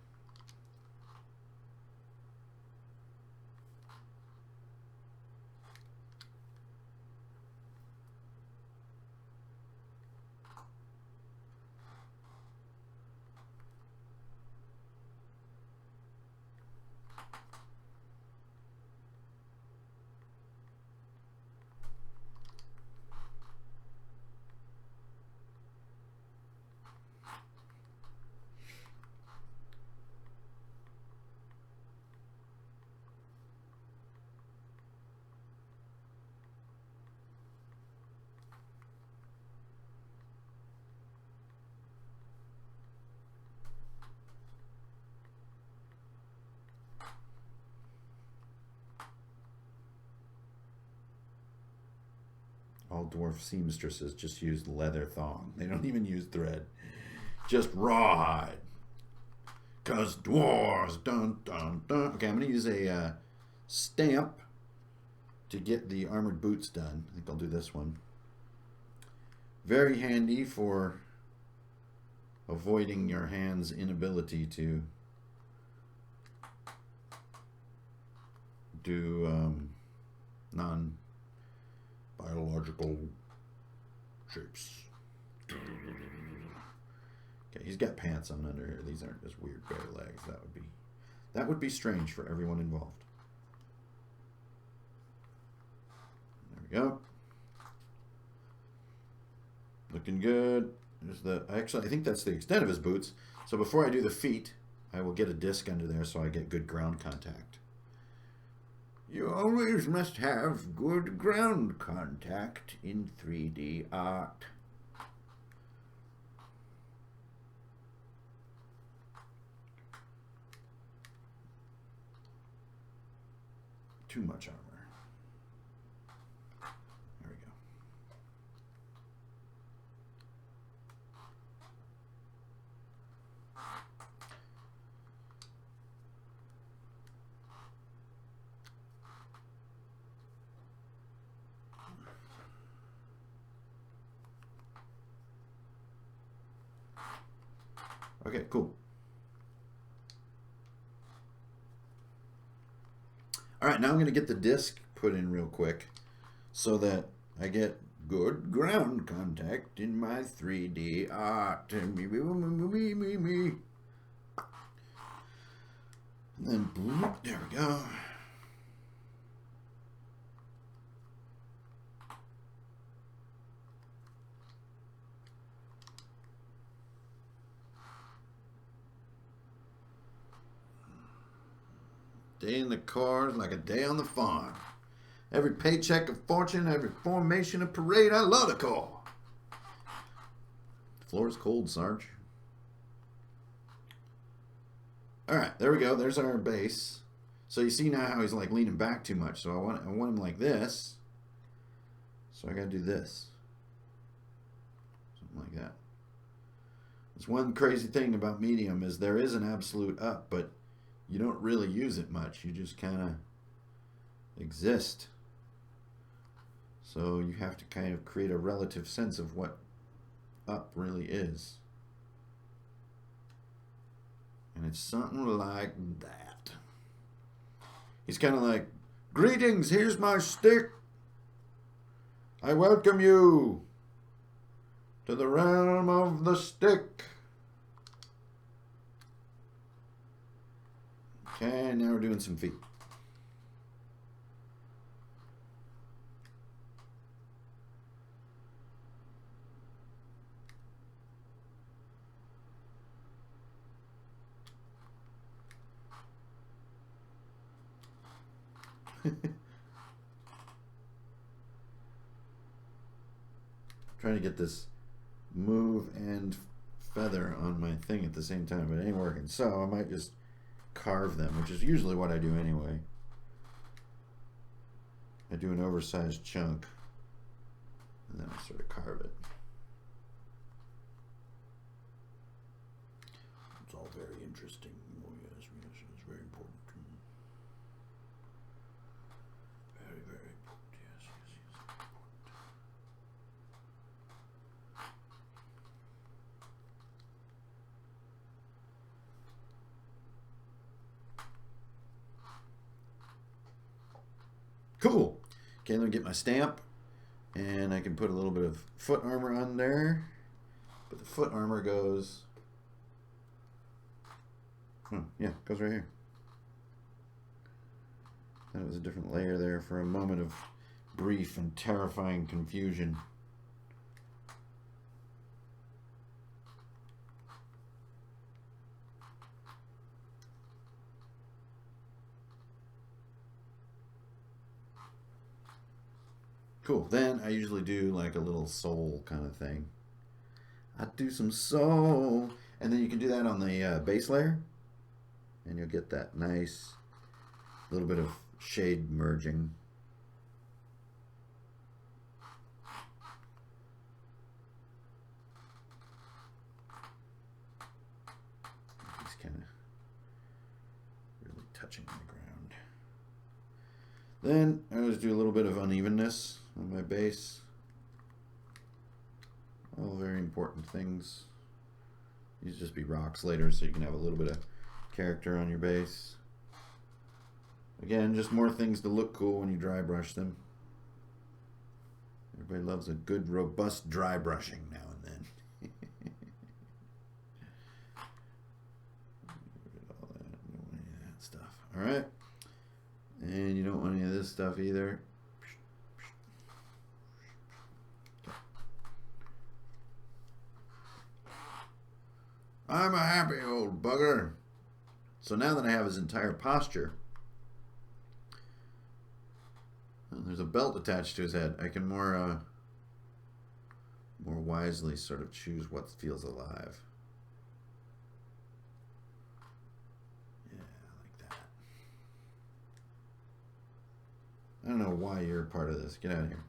All dwarf seamstresses just use leather thong. They don't even use thread. Just rawhide. 'Cause dwarves, dun dun dun. Okay, I'm going to use a stamp to get the armored boots done. I think I'll do this one. Very handy for avoiding your hand's inability to do non-biological shapes. Okay, he's got pants on under here. These aren't just weird bare legs. That would be strange for everyone involved. There we go. Looking good. There's actually, I think that's the extent of his boots. So before I do the feet, I will get a disc under there so I get good ground contact. You always must have good ground contact in 3D art. Too much armor. There we go. Okay, cool. All right, now I'm going to get the disc put in real quick so that I get good ground contact in my 3D art. And then, boom, there we go. Day in the car is like a day on the farm. Every paycheck of fortune, every formation of parade, I love the call. The floor is cold, Sarge. Alright, there we go. There's our base. So you see now how he's like leaning back too much. So I want him like this. So I gotta do this. Something like that. There's one crazy thing about medium is there is an absolute up, but you don't really use it much. You just kind of exist. So you have to kind of create a relative sense of what up really is. And it's something like that. He's kind of like, greetings, here's my stick. I welcome you to the realm of the stick. Okay, now we're doing some feet. Trying to get this move and feather on my thing at the same time, but it ain't working. So I might just carve them, which is usually what I do anyway. I do an oversized chunk and then I sort of carve it. It's all very interesting. Oh yes, yes, it's very important. Very, very important. Yes, yes, yes, important. Cool. Okay, let me get my stamp, and I can put a little bit of foot armor on there. But the foot armor goes, yeah, goes right here. That was a different layer there for a moment of brief and terrifying confusion. Cool. Then I usually do like a little soul kind of thing. I do some soul. And then you can do that on the base layer. And you'll get that nice little bit of shade merging. Just kind of really touching the ground. Then I always do a little bit of unevenness on my base. All very important things. These just be rocks later, so you can have a little bit of character on your base. Again, just more things to look cool when you dry brush them. Everybody loves a good, robust dry brushing now and then. All that, don't want any of that stuff. All right, and you don't want any of this stuff either. I'm a happy old bugger. So now that I have his entire posture, there's a belt attached to his head. I can more wisely sort of choose what feels alive. Yeah, like that. I don't know why you're a part of this. Get out of here.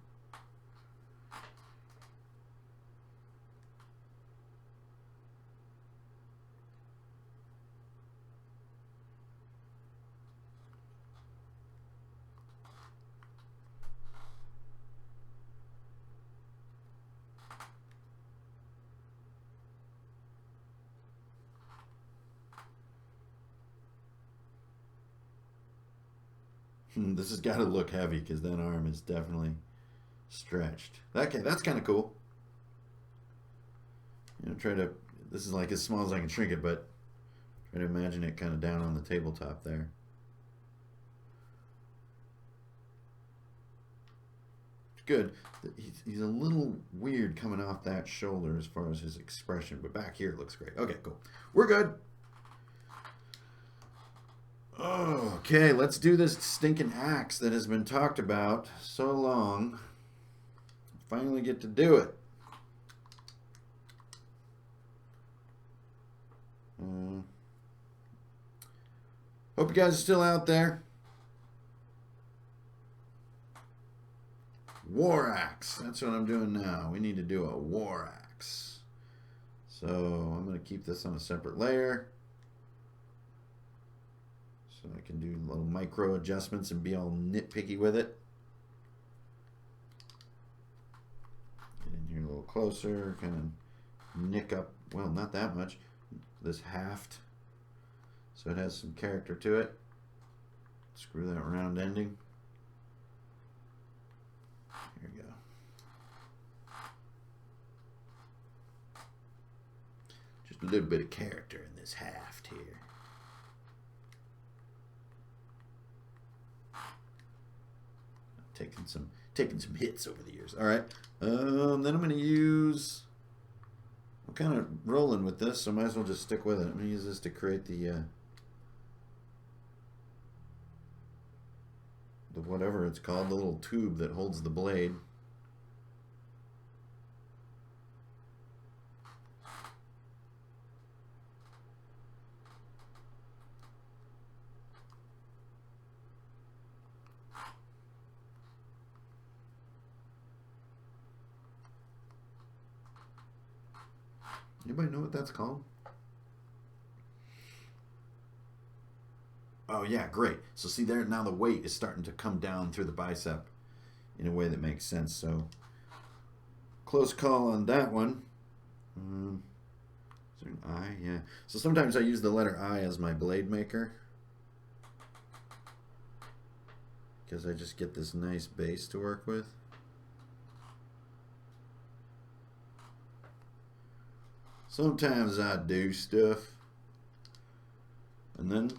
This has got to look heavy because that arm is definitely stretched. Okay, that's kind of cool. You know, this is like as small as I can shrink it, but try to imagine it kind of down on the tabletop there. Good. He's a little weird coming off that shoulder as far as his expression, but back here it looks great. Okay, cool. We're good. Okay, let's do this stinking axe that has been talked about so long. Finally get to do it. Hope you guys are still out there. War axe. That's what I'm doing now. We need to do a war axe. So I'm going to keep this on a separate layer. So I can do little micro adjustments and be all nitpicky with it. Get in here a little closer. Kind of nick up, well, not that much, this haft. So it has some character to it. Screw that round ending. Here we go. Just a little bit of character in this haft here. Taking some hits over the years. All right. Then I'm going to use. I'm kind of rolling with this, so I might as well just stick with it. I'm going to use this to create the whatever it's called, the little tube that holds the blade. Anybody know what that's called? Oh yeah, great. So see there, now the weight is starting to come down through the bicep in a way that makes sense. So close call on that one. Is there an I? Yeah. So sometimes I use the letter I as my blade maker, because I just get this nice base to work with. Sometimes I do stuff, and then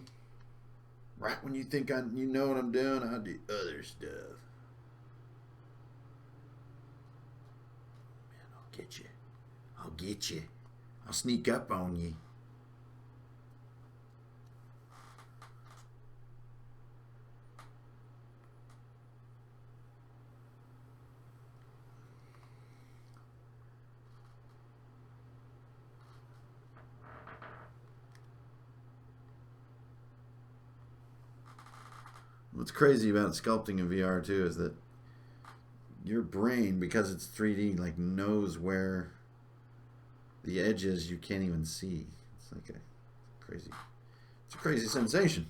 right when you think you know what I'm doing, I do other stuff. Man, I'll get you. I'll get you. I'll sneak up on you. What's crazy about sculpting in VR too is that your brain, because it's 3D, like knows where the edges you can't even see. It's like it's a crazy sensation.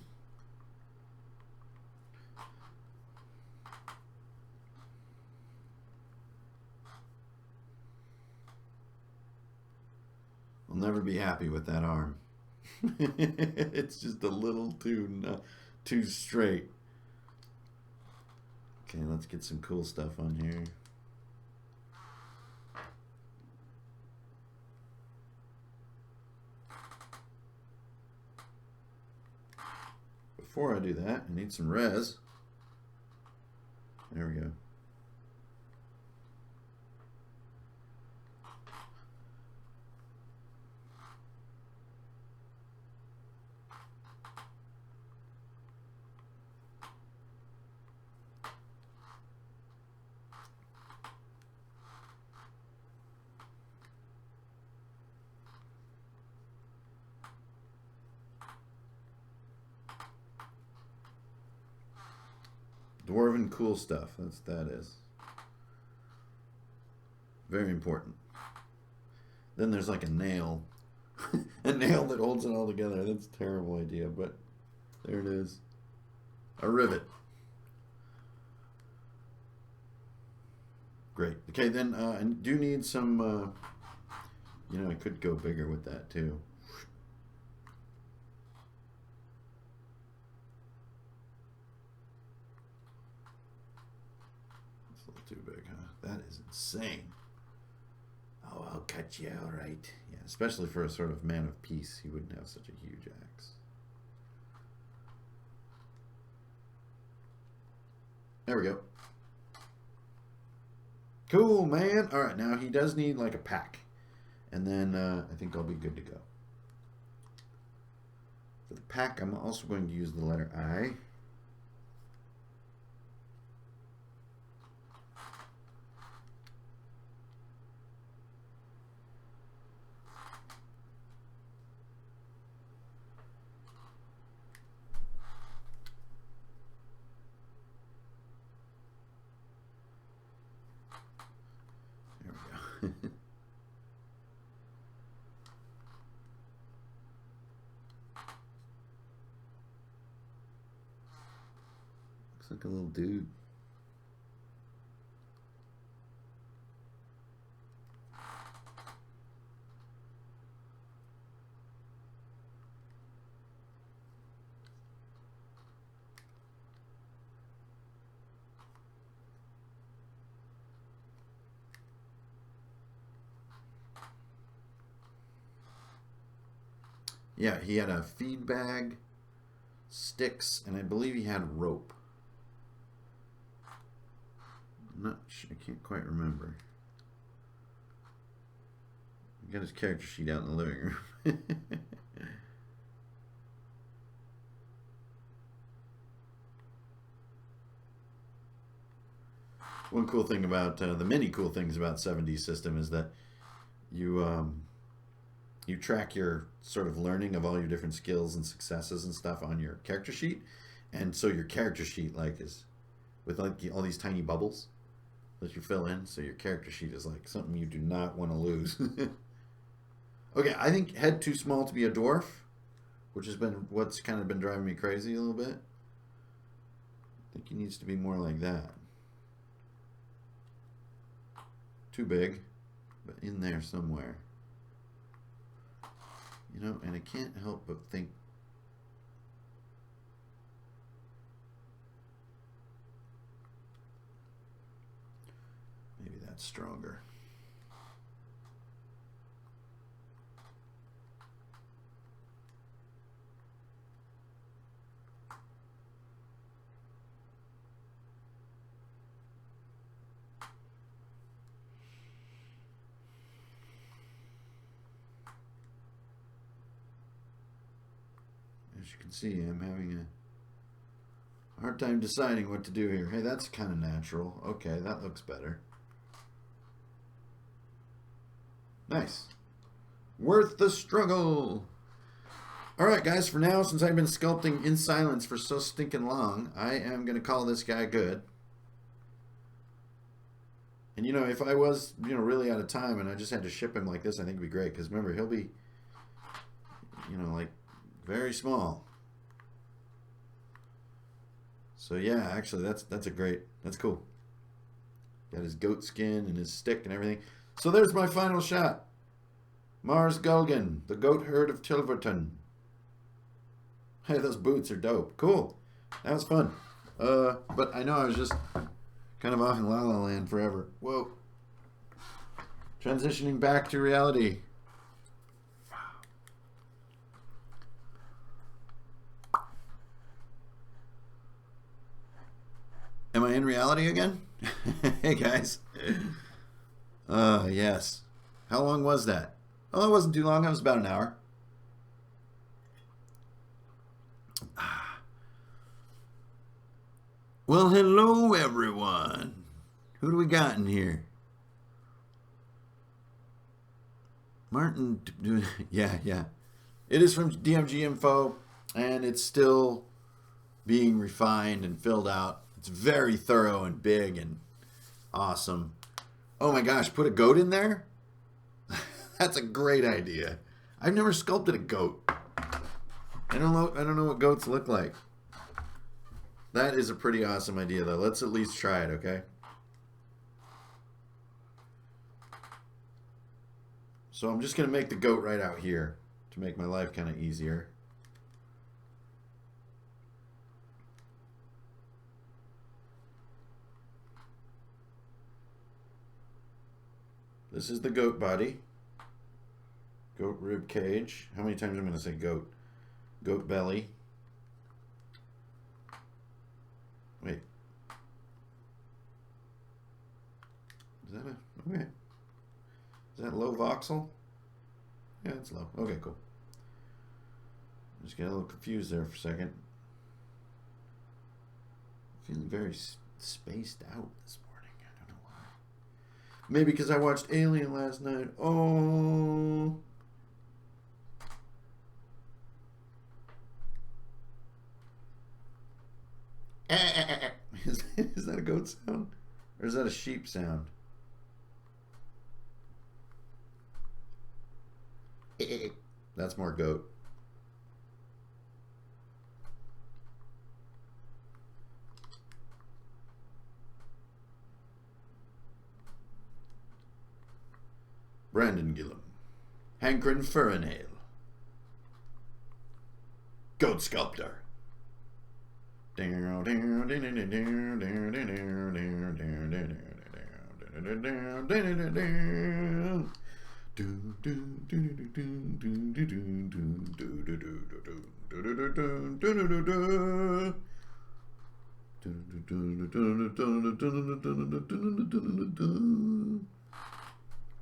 I'll never be happy with that arm. It's just a little too straight. Okay, let's get some cool stuff on here. Before I do that, I need some res. There we go. Dwarven cool stuff. That is. Very important. Then there's like a nail. A nail that holds it all together. That's a terrible idea, but there it is. A rivet. Great. Okay, then I do need some, you know, I could go bigger with that too. too big, huh? That is insane. Oh, I'll cut you, all right. Yeah, especially for a sort of man of peace, he wouldn't have such a huge axe. There we go. Cool, man. All right, now he does need like a pack. And then I think I'll be good to go. For the pack, I'm also going to use the letter I. Looks like a little dude. Yeah, he had a feed bag, sticks, and I believe he had rope. I'm not sure, I can't quite remember. He got his character sheet out in the living room. One cool thing about the many cool things about 7D system is that you track your sort of learning of all your different skills and successes and stuff on your character sheet, and so your character sheet like is with like all these tiny bubbles that you fill in. So your character sheet is like something you do not want to lose. Okay, I think head too small to be a dwarf, which has been what's kind of been driving me crazy a little bit. I think he needs to be more like that. Too big, but in there somewhere. You know, and I can't help but think maybe that's stronger. As you can see, I'm having a hard time deciding what to do here. Hey, that's kind of natural. Okay, that looks better. Nice. Worth the struggle. Alright, guys, for now, since I've been sculpting in silence for so stinking long, I am going to call this guy good. And, you know, if I was, you know, really out of time and I just had to ship him like this, I think it'd be great. Because, remember, he'll be, you know, like, very small. So yeah, actually that's cool. Got his goat skin and his stick and everything. So there's my final shot. Mars Gulgan, the goat herd of Tilverton. Hey, those boots are dope. Cool. That was fun. But I know I was just kind of off in La La Land forever. Whoa. Transitioning back to reality. Am I in reality again? Hey guys. Yes. How long was that? Oh, it wasn't too long. It was about an hour. Well, hello everyone. Who do we got in here? Martin. Yeah. It is from DMG Info, and it's still being refined and filled out. It's very thorough and big and awesome. Oh my gosh, put a goat in there? That's a great idea. I've never sculpted a goat. I don't know what goats look like. That is a pretty awesome idea though. Let's at least try it, okay? So I'm just going to make the goat right out here to make my life kind of easier. This is the goat body. Goat rib cage. How many times am I going to say goat? Goat belly. Wait. Is that a... Okay. Is that low voxel? Yeah, it's low. Okay, cool. Just got a little confused there for a second. Feeling very spaced out this morning. I don't know why. Maybe because I watched Alien last night. Oh. Is that a goat sound? Or is that a sheep sound? That's more goat. Brandon Gillum. Hankrin Furrenale. Goat Sculptor.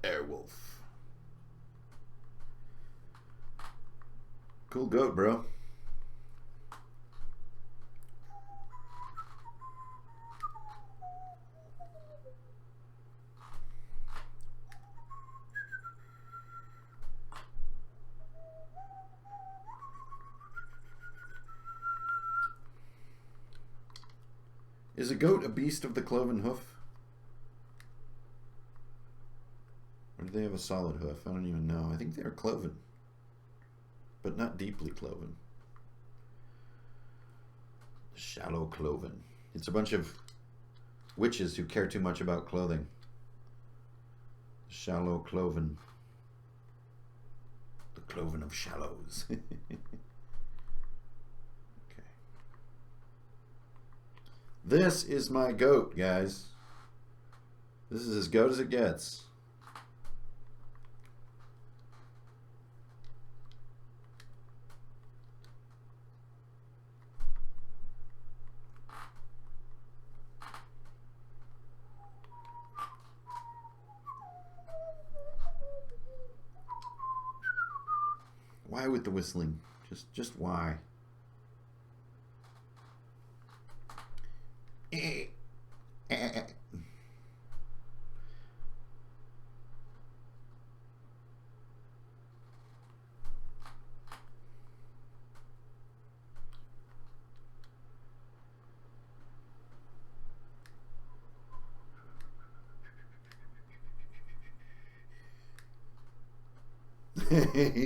Airwolf. Cool goat, bro. Is a goat a beast of the cloven hoof? Or do they have a solid hoof? I don't even know. I think they are cloven, but not deeply cloven. Shallow cloven. It's a bunch of witches who care too much about clothing. Shallow cloven. The cloven of shallows. This is my goat, guys. This is as goat as it gets. Why with the whistling? Just why?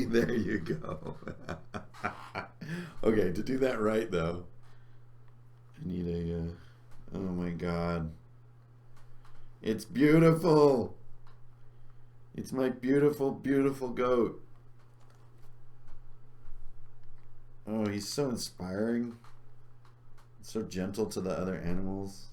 There you go. Okay, to do that right though, I need a oh my god, it's beautiful. It's my beautiful, beautiful goat. Oh, he's so inspiring, so gentle to the other animals.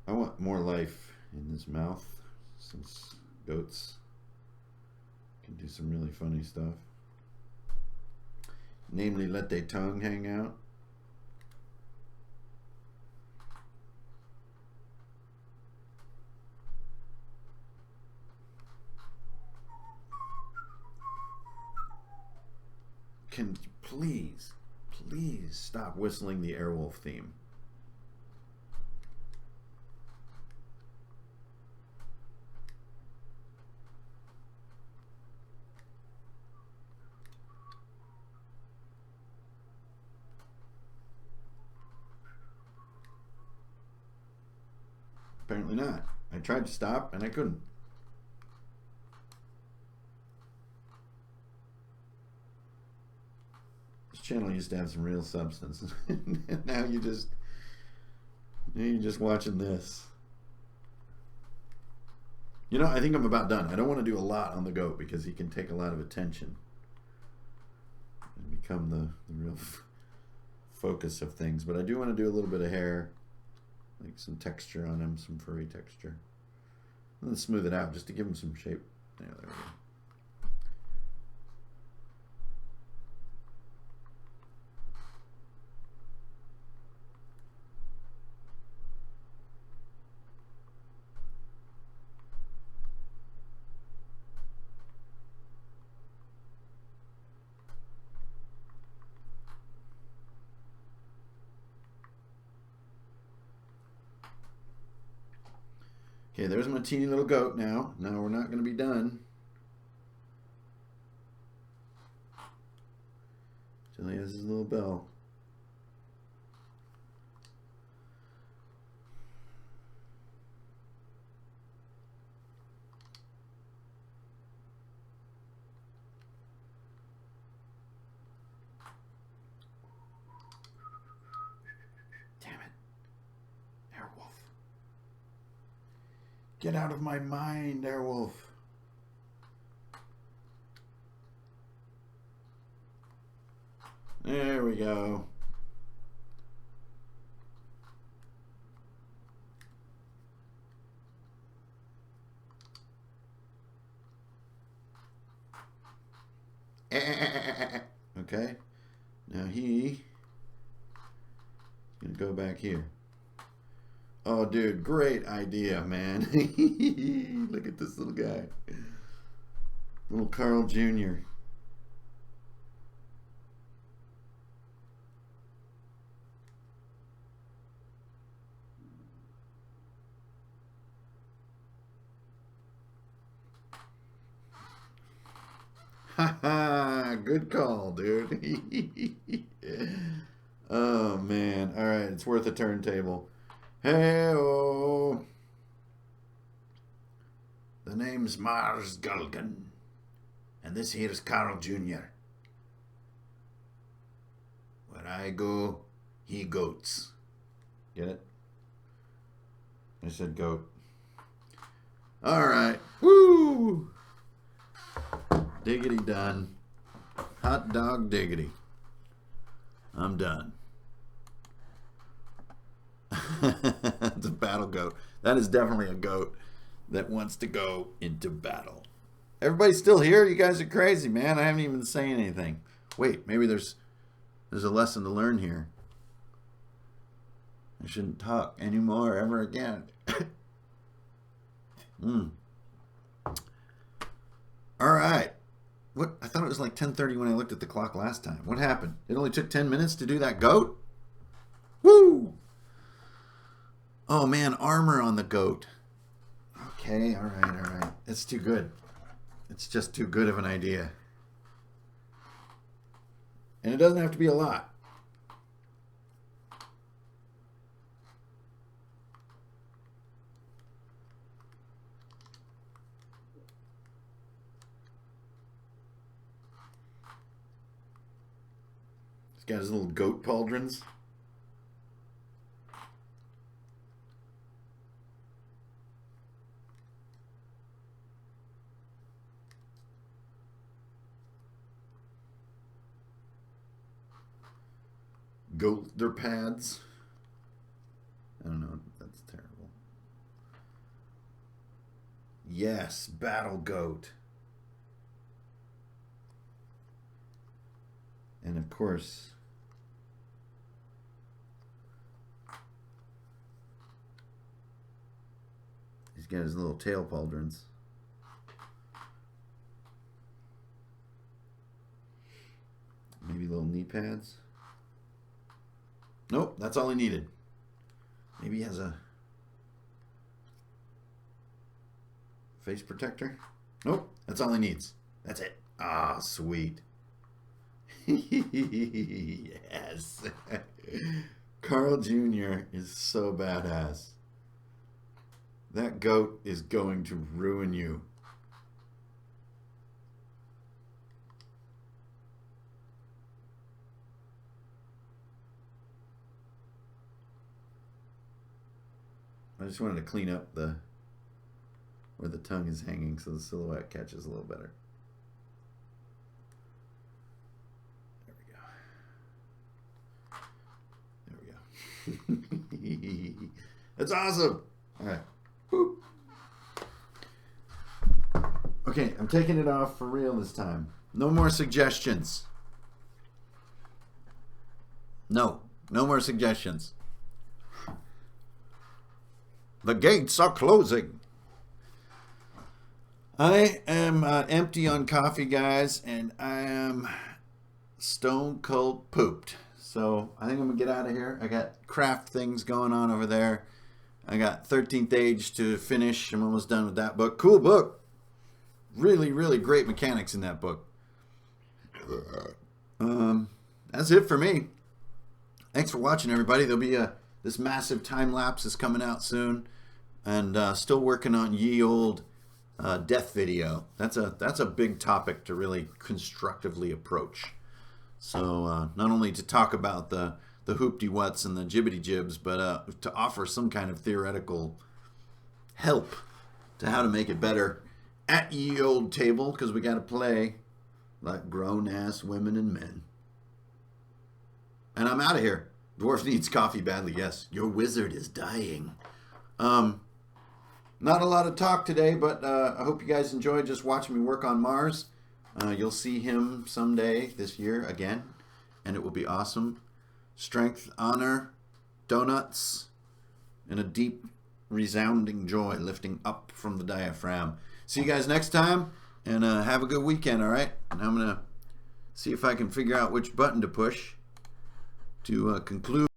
I want more life in his mouth, since goats can do some really funny stuff. Namely, let their tongue hang out. Can you please stop whistling the Airwolf theme? Apparently not. I tried to stop and I couldn't. This channel used to have some real substance. Now you're just watching this. You know, I think I'm about done. I don't want to do a lot on the goat because he can take a lot of attention and become the real focus of things. But I do want to do a little bit of hair, like some texture on him, some furry texture. And then smooth it out just to give him some shape. Yeah, there we go. Okay, there's my teeny little goat now. Now we're not going to be done till he has his little bell. Get out of my mind, Airwolf. There we go. Okay. Now he's gonna go back here. Oh, dude, great idea, man. Look at this little guy. Little Carl Jr. Haha, good call, dude. Oh, man. All right, it's worth a turntable. Hey-oh. The name's Mars Gulgan, and this here's Carl Jr. Where I go, he goats. Get it? I said goat. All right. Woo! Diggity done. Hot dog diggity. I'm done. It's a battle goat. That is definitely a goat that wants to go into battle. Everybody's still here? You guys are crazy, man. I haven't even been saying anything. Wait, maybe there's a lesson to learn here. I shouldn't talk anymore ever again. All right. What? I thought it was like 10:30 when I looked at the clock last time. What happened? It only took 10 minutes to do that goat? Woo! Oh, man, armor on the goat. Okay, all right. It's too good. It's just too good of an idea. And it doesn't have to be a lot. He's got his little goat pauldrons. Goater pads. I don't know. That's terrible. Yes, battle goat. And of course, he's got his little tail pauldrons. Maybe little knee pads. Nope, that's all he needed. Maybe he has a face protector. Nope, that's all he needs. That's it. Ah, sweet. Yes. Carl Jr. is so badass. That goat is going to ruin you. I just wanted to clean up the where the tongue is hanging so the silhouette catches a little better. There we go. That's awesome. All right. Woo. Okay, I'm taking it off for real this time. No more suggestions. No more suggestions. The gates are closing. I am empty on coffee, guys, and I am stone cold pooped. So I think I'm going to get out of here. I got craft things going on over there. I got 13th Age to finish. I'm almost done with that book. Cool book. Really, really great mechanics in that book. That's it for me. Thanks for watching, everybody. There'll be this massive time lapse is coming out soon. And still working on ye old death video. That's a big topic to really constructively approach. So not only to talk about the hoopty-whuts and the jibbity-jibs, but to offer some kind of theoretical help to how to make it better at ye old table, because we got to play like grown-ass women and men. And I'm out of here. Dwarf needs coffee badly, yes. Your wizard is dying. Not a lot of talk today, but I hope you guys enjoyed just watching me work on Mars. You'll see him someday this year again, and it will be awesome. Strength, honor, donuts, and a deep, resounding joy lifting up from the diaphragm. See you guys next time, and have a good weekend, all right? And I'm going to see if I can figure out which button to push to conclude.